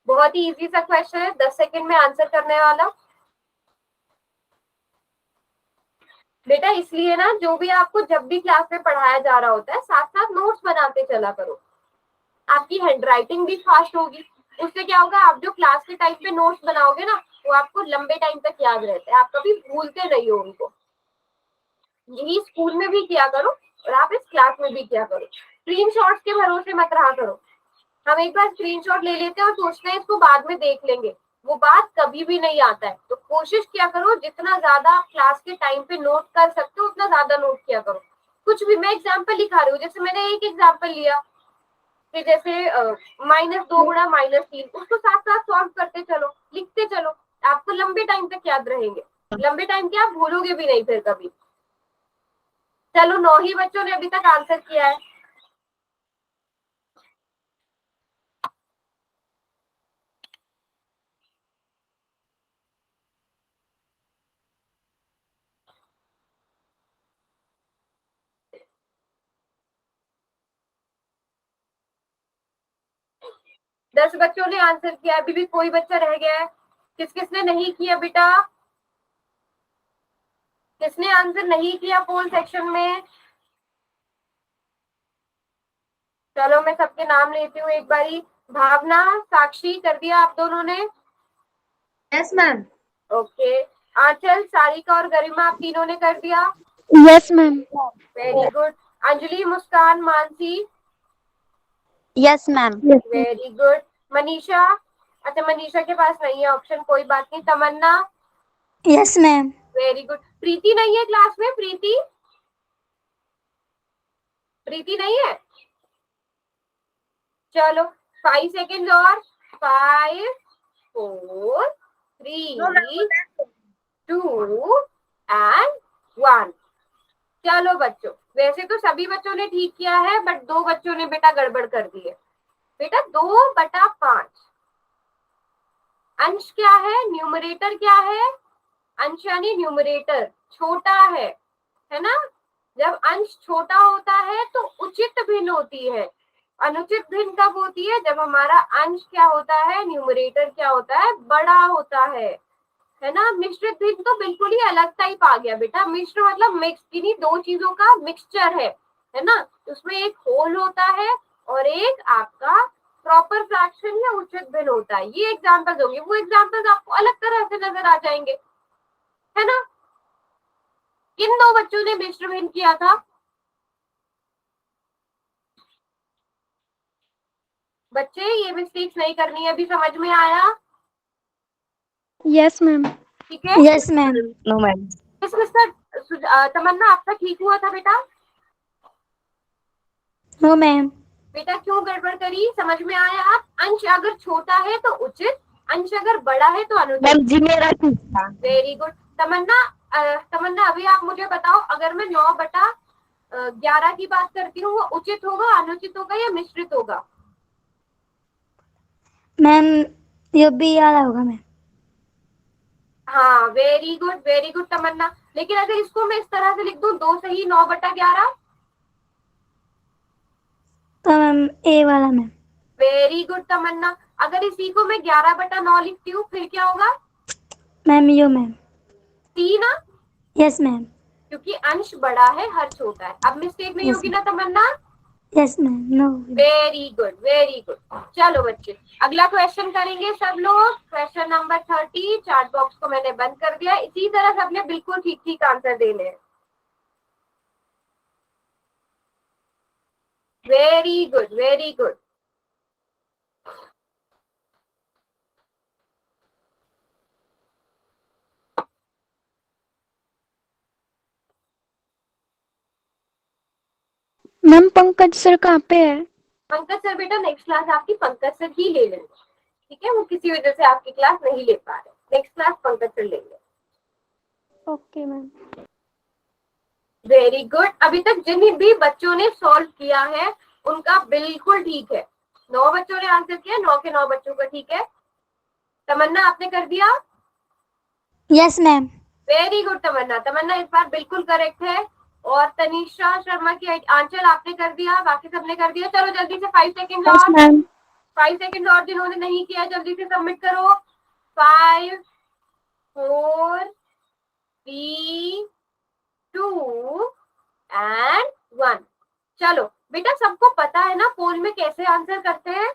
बहुत ही इजी सा क्वेश्चन है, 10 सेकंड में आंसर करने वाला। बेटा इसलिए ना, जो भी आपको जब भी क्लास में पढ़ाया जा रहा होता है साथ साथ नोट्स बनाते चला करो। आपकी हैंडराइटिंग भी फास्ट होगी। उससे क्या होगा, आप जो क्लास के टाइम पे नोट्स बनाओगे ना, वो आपको लंबे टाइम तक याद रहते हैं, आप कभी भूलते नहीं हो उनको। यही स्कूल में भी किया करो और आप इस क्लास में भी किया करो। स्क्रीनशॉट्स के भरोसे मत रहा करो। हम एक बार स्क्रीनशॉट ले लेते हैं और सोचते हैं इसको बाद में देख लेंगे, वो बात कभी भी नहीं आता है। तो कोशिश किया करो जितना ज्यादा आप क्लास के टाइम पे नोट कर सकते हो उतना ज्यादा नोट किया करो। कुछ भी, मैं एग्जांपल लिखा रही हूँ, जैसे मैंने एक एग्जांपल लिया, कि जैसे -2 गुणा -3, उसको साथ साथ सॉल्व करते चलो, लिखते चलो, आपको लंबे टाइम तक याद रहेंगे, लंबे टाइम के आप भूलोगे भी नहीं फिर कभी। चलो 9 ही बच्चों ने अभी तक आंसर किया है। दस बच्चों ने आंसर किया, अभी भी कोई बच्चा रह गया है? किस किसने नहीं किया बेटा? किसने आंसर नहीं किया पोल सेक्शन में? चलो मैं सबके नाम लेती हूँ एक बारी। भावना, साक्षी, कर दिया आप दोनों ने? Yes ma'am. Okay. Anchal, Sarika और गरिमा, आप तीनों ने कर दिया? Yes ma'am. Very good. Anjali, Muskan, Mansi? Yes ma'am. Very good. Manisha? अच्छा मनीषा के पास नहीं है ऑप्शन, कोई बात नहीं। Tamanna? Yes ma'am. Very good. Preeti नहीं है क्लास में? प्रीति? प्रीति नहीं है? चलो 5 सेकेंड और। 5, 4, 3, 2 एंड 1। चलो बच्चों, वैसे तो सभी बच्चों ने ठीक किया है, बट 2 बच्चों ने बेटा गड़बड़ कर दी है। बेटा 2/5 अंश क्या है, न्यूमरेटर क्या है? अंश यानी न्यूमरेटर छोटा है ना? जब अंश छोटा होता है तो उचित भिन्न होती है। अनुचित भिन्न कब होती है? जब हमारा अंश क्या होता है, न्यूमरेटर क्या होता है, बड़ा होता है ना? मिश्रित भिन्न तो बिल्कुल ही अलग टाइप आ गया बेटा। मिश्र मतलब मिक्स, किन्हीं दो चीजों का मिक्सचर है ना? उसमें एक होल होता है और एक आपका प्रॉपर फ्रैक्शन या उचित भिन्न होता है। ये एग्जाम्पल्स होंगे, वो एग्जाम्पल्स आपको अलग तरह से नजर आ जाएंगे, है ना? किन 2 बच्चों ने मिश्र भिन्न किया था? बच्चे ये मिस्टेक्स नहीं करनी है, अभी समझ में आया? Yes ma'am. ठीक है। Yes ma'am. No ma'am. इस मिस्टर तमन्ना, आपका ठीक हुआ था बेटा? No ma'am. बेटा क्यों गड़बड़ करी, समझ में आया? आप अंश अगर छोटा है तो उचित, अंश अगर बड़ा है तो अनुचित। मैम जी मेरा ठीक था। Very good. तमन्ना, तमन्ना अभी आप मुझे बताओ, अगर मैं 9/11 की बात करती हूँ, वो उचित होगा, अनुचित होगा या मिश्रित होगा? मैम ये भी याद होगा मैम। हाँ वेरी गुड तमन्ना। लेकिन अगर इसको मैं इस तरह से लिख दूं, 2 सही 9/11। तो मैम ए वाला मैम। वेरी गुड तमन्ना। अगर इसी को मैं 11/9 लिखती हूँ फिर क्या होगा? मैम यो मैम। सी ना? Yes ma'am. क्योंकि अंश बड़ा है, हर छोटा है। अब मिस्टेक नहीं Yes, होगी ना Tamanna? Yes ma'am. No. Very good. चलो बच्चे, अगला क्वेश्चन करेंगे सब लोग। Question number 30। चार्ट बॉक्स को मैंने बंद कर दिया। इसी तरह सबने बिल्कुल ठीक ठीक आंसर देने हैं। Very good. Ma'am Pankaj sir कहाँ पे है? पंकज सर बेटा नेक्स्ट क्लास आपकी पंकज सर ही ले लेंगे, ठीक है? वो किसी वजह से आपकी क्लास नहीं ले पा रहे, नेक्स्ट क्लास पंकज सर लेंगे। Okay ma'am. Very good. अभी तक जिन भी बच्चों ने सॉल्व किया है उनका बिल्कुल ठीक है। 9 बच्चों ने आंसर किया, 9 के 9 बच्चों का ठीक है। तमन्ना आपने कर दिया? Yes ma'am. वेरी गुड तमन्ना। तमन्ना इस बार बिल्कुल करेक्ट है। और तनिषा शर्मा की आंचल आपने कर दिया, बाकी सबने कर दिया। चलो जल्दी से 5 सेकेंड यस और। मैम। 5 सेकेंड और, जिन्होंने नहीं किया जल्दी से सबमिट करो। 5, 4, 3, 2 एंड 1। चलो बेटा, सबको पता है ना पोल में कैसे आंसर करते हैं?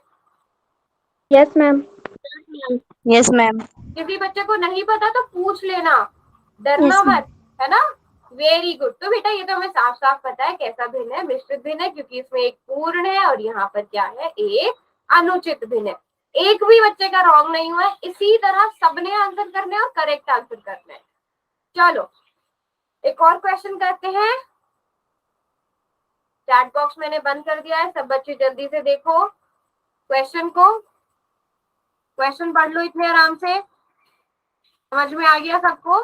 Yes ma'am. Yes ma'am. किसी बच्चे को नहीं पता तो पूछ लेना, डरना Yes, ma'am. मत, है ना? Very good. तो बेटा ये तो हमें साफ साफ पता है कैसा भिन्न है, मिश्रित भिन्न है, क्योंकि इसमें एक पूर्ण है और यहाँ पर क्या है, एक अनुचित भिन्न है। एक भी बच्चे का रॉन्ग नहीं हुआ है। इसी तरह सबने आंसर करना है और करेक्ट आंसर करना है। चलो एक और क्वेश्चन करते हैं। चैट बॉक्स मैंने बंद कर दिया है, सब बच्चे जल्दी से देखो क्वेश्चन को, क्वेश्चन पढ़ लो इतने आराम से, समझ में आ गया सबको?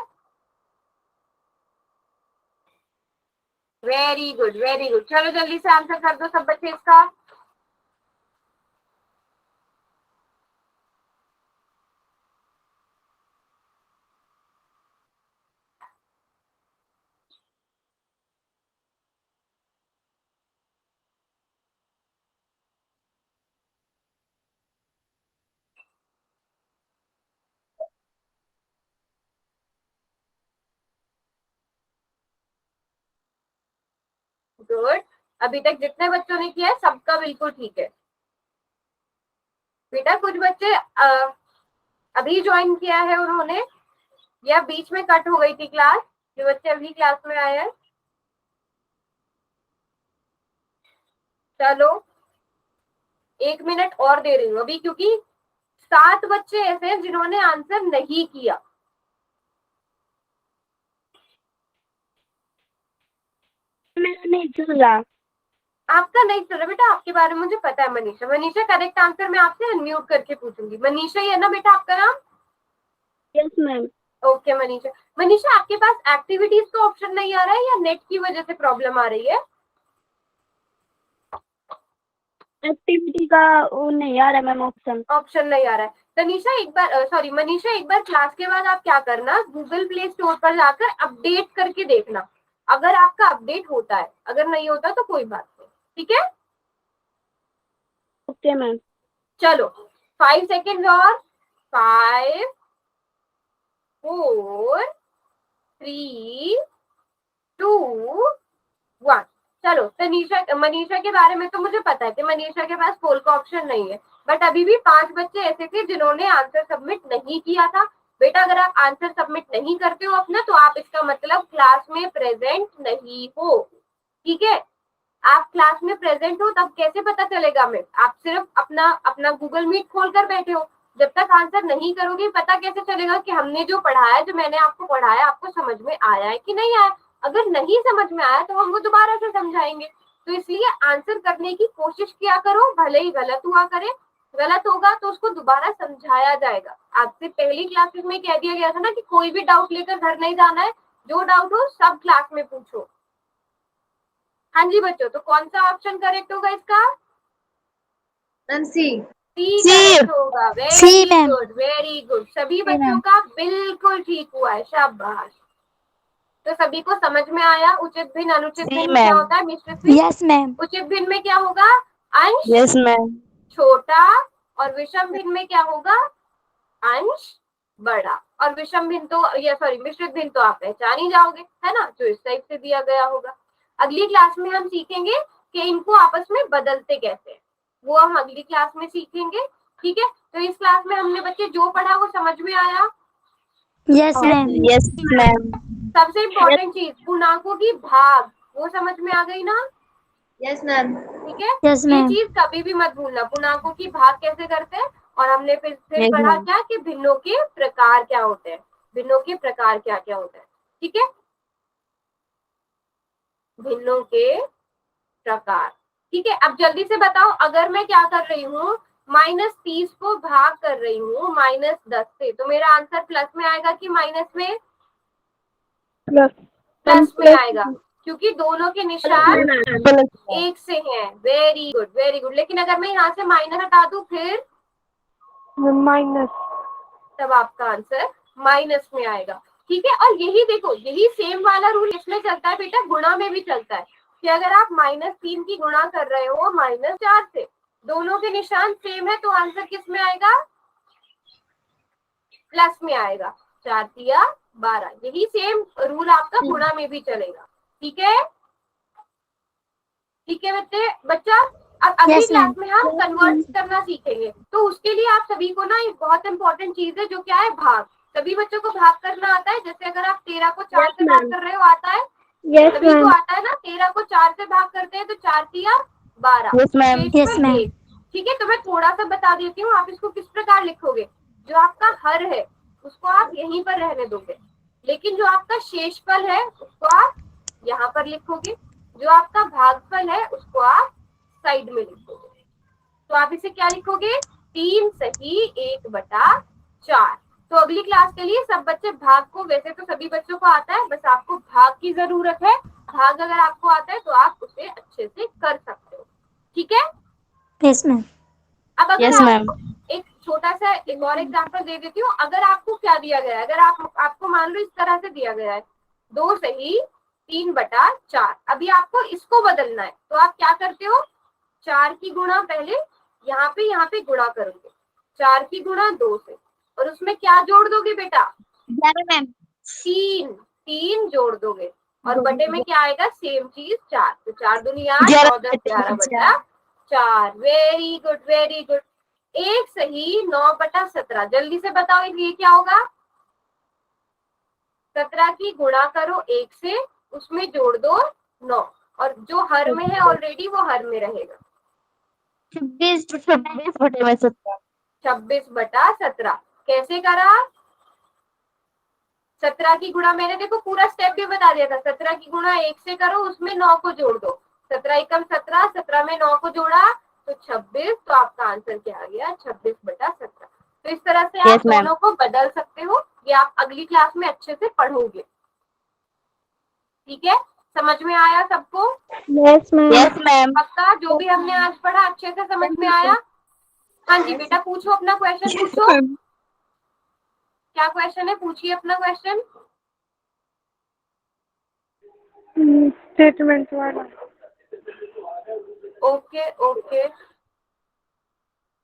वेरी गुड वेरी गुड, चलो जल्दी से आंसर कर दो सब बच्चे इसका। गुड, अभी तक जितने बच्चों ने किया है सबका बिल्कुल ठीक है। बेटा कुछ बच्चे अभी ज्वाइन किया है उन्होंने, या बीच में कट हो गई थी क्लास, जो बच्चे अभी क्लास में आए हैं? चलो 1 मिनट और दे रही हूँ अभी, क्योंकि 7 बच्चे ऐसे हैं जिन्होंने आंसर नहीं किया। नहीं चल रहा। आपका नहीं चल रहा बेटा, आपके बारे में मुझे पता है मनीषा। मनीषा करेक्ट आंसर मैं आपसे अनम्यूट करके पूछूंगी। मनीषा ही है ना बेटा आपका नाम? Yes ma'am. Okay Manisha. Manisha आपके पास एक्टिविटीज का ऑप्शन नहीं आ रहा है या नेट की वजह से प्रॉब्लम आ रही है? एक्टिविटी का वो नहीं आ रहा मैम, ऑप्शन नहीं आ रहा है। तनीषा एक बार सॉरी मनीषा, एक बार क्लास के बाद आप क्या करना, गूगल प्ले स्टोर पर जाकर अपडेट करके देखना, अगर आपका अपडेट होता है, अगर नहीं होता तो कोई बात नहीं, ठीक है? Okay ma'am. चलो 5 सेकेंड और 5 4 3 2 1। चलो तनीषा मनीषा के बारे में तो मुझे पता है कि मनीषा के पास पोल का ऑप्शन नहीं है, बट अभी भी 5 बच्चे ऐसे थे जिन्होंने आंसर सबमिट नहीं किया था। बेटा अगर आप आंसर सबमिट नहीं करते हो अपना, तो आप इसका मतलब क्लास में प्रेजेंट नहीं हो, ठीक है? आप क्लास में प्रेजेंट हो तब कैसे पता चलेगा हमें? आप सिर्फ अपना गूगल मीट खोल कर बैठे हो, जब तक आंसर नहीं करोगे पता कैसे चलेगा कि हमने जो पढ़ाया, जो मैंने आपको पढ़ाया, आपको समझ में आया है कि नहीं आया? अगर नहीं समझ में आया तो हम वो दोबारा से समझाएंगे। तो इसलिए आंसर करने की कोशिश किया करो, भले ही गलत हुआ करे, गलत होगा तो उसको दोबारा समझाया जाएगा। आपसे पहली क्लासेस में कह दिया गया था ना कि कोई भी डाउट लेकर घर नहीं जाना है, जो डाउट हो सब क्लास में पूछो। हाँ जी बच्चों, तो कौन सा ऑप्शन करेक्ट होगा इसका? सी करेक्ट होगा। वेरी गुड वेरी गुड, सभी बच्चों का बिल्कुल ठीक हुआ है, शाबाश। तो सभी को समझ में आया उचित भिन्न अनुचित भिन्न क्या होता है? मिश्रित भिन्न। Yes ma'am. उचित भिन्न में क्या होगा? अंश यस मैम। छोटा, और विषम भिन्न में क्या होगा? अंश बड़ा। और विषम भिन्न तो या सॉरी मिश्रित भिन्न तो आप पहचान ही जाओगे, है ना, जो इस टाइप से दिया गया होगा। अगली क्लास में हम सीखेंगे कि इनको आपस में बदलते कैसे, वो हम अगली क्लास में सीखेंगे, ठीक है? तो इस क्लास में हमने बच्चे जो पढ़ा वो समझ में आया? Yes ma'am. Yes ma'am. सबसे इम्पोर्टेंट चीज पूर्णांकों की भाग, वो समझ में आ गई ना? Yes ma'am. ठीक है, यस ये मैम। चीज कभी भी मत भूलना, पूर्णांकों की भाग कैसे करते हैं। और हमने फिर पढ़ा क्या कि भिन्नों के प्रकार क्या होते हैं, भिन्नों के प्रकार क्या क्या होते हैं, ठीक है? भिन्नों के प्रकार, ठीक है? अब जल्दी से बताओ, अगर मैं क्या कर रही हूँ, -30 को भाग कर रही हूँ -10 से, तो मेरा आंसर प्लस में आएगा कि माइनस में? प्लस में आएगा, क्योंकि दोनों के निशान एक से हैं। Very good very good. लेकिन अगर मैं यहाँ से माइनस हटा दूं फिर माइनस। तब आपका आंसर माइनस में आएगा, ठीक है? और यही देखो, यही सेम वाला रूल इसमें चलता है बेटा, गुणा में भी चलता है कि अगर आप -3 की गुणा कर रहे हो -4 से, दोनों के निशान सेम है, तो आंसर किस में आएगा? प्लस में आएगा। 4 तिया 12, यही सेम रूल आपका गुणा में भी चलेगा, ठीक है? ठीक है बच्चा, अब अगली Yes, क्लास ma'am. में हम कन्वर्ट करना सीखेंगे। तो उसके लिए आप सभी को ना एक बहुत इंपॉर्टेंट चीज है, जो क्या है? भाग। सभी बच्चों को भाग करना आता है? जैसे अगर आप 13 को 4 से भाग कर रहे हो, आता है? यस सभी को मैम। आता है ना? 13 को 4 से भाग करते हैं तो 4 तिया 12। Yes ma'am. Yes, ma'am. ठीक है, तो मैं थोड़ा सा बता देती हूँ, आप इसको किस प्रकार लिखोगे। जो आपका हर है उसको आप यहीं पर रहने दोगे, लेकिन जो आपका शेषफल है उसको आप यहाँ पर लिखोगे। जो आपका भागफल है उसको आप साइड में लिखोगे। तो आप इसे क्या लिखोगे, 3 सही 1/4। तो अगली क्लास के लिए सब बच्चे भाग को, वैसे तो सभी बच्चों को आता है, बस आपको भाग की जरूरत है। भाग अगर आपको आता है तो आप उसे अच्छे से कर सकते हो, ठीक है। Yes ma'am. अब अगर यस मैम। एक छोटा सा एक और एग्जांपल दे देती हूँ। अगर आपको क्या दिया गया है, अगर आपको मान लो इस तरह से दिया गया है 2 सही 3/4, अभी आपको इसको बदलना है, तो आप क्या करते हो, 4 की गुणा पहले यहाँ पे गुणा करोगे, 4 की गुणा 2 से, और उसमें क्या जोड़ दोगे बेटा, 11 मैम। 3 जोड़ दोगे, और बटे में क्या आएगा, सेम चीज 4। तो 4 दूनी 8, 11 9 10 11/4। Very good very good. एक सही 9/17। जल्दी से बताओ ये क्या होगा, 17 की गुणा करो 1 से, उसमें जोड़ दो 9, और जो हर में है ऑलरेडी वो हर में रहेगा, 26/17। 26/17। कैसे करा, 17 की गुणा, मैंने देखो पूरा स्टेप भी बता दिया था, 17 की गुणा 1 से करो, उसमें 9 को जोड़ दो, 17 एकम 17, 17 में 9 को जोड़ा तो 26। तो आपका आंसर क्या आ गया, 26/17। तो इस तरह से आप दोनों को बदल सकते हो, ये आप अगली क्लास में अच्छे से पढ़ोगे, ठीक है। समझ में आया सबको, यस मैम। Yes ma'am. पक्का, जो भी हमने आज पढ़ा अच्छे से समझ में आया। हाँ जी बेटा, पूछो अपना क्वेश्चन, पूछो क्या क्वेश्चन है, पूछिए अपना क्वेश्चन। स्टेटमेंट वाला। ओके ओके,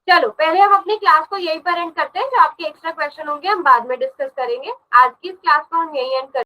चलो पहले हम अपनी क्लास को यहीं पर एंड करते हैं, जो आपके एक्स्ट्रा क्वेश्चन होंगे हम बाद में डिस्कस करेंगे। आज की क्लास को हम यहीं एंड करते हैं।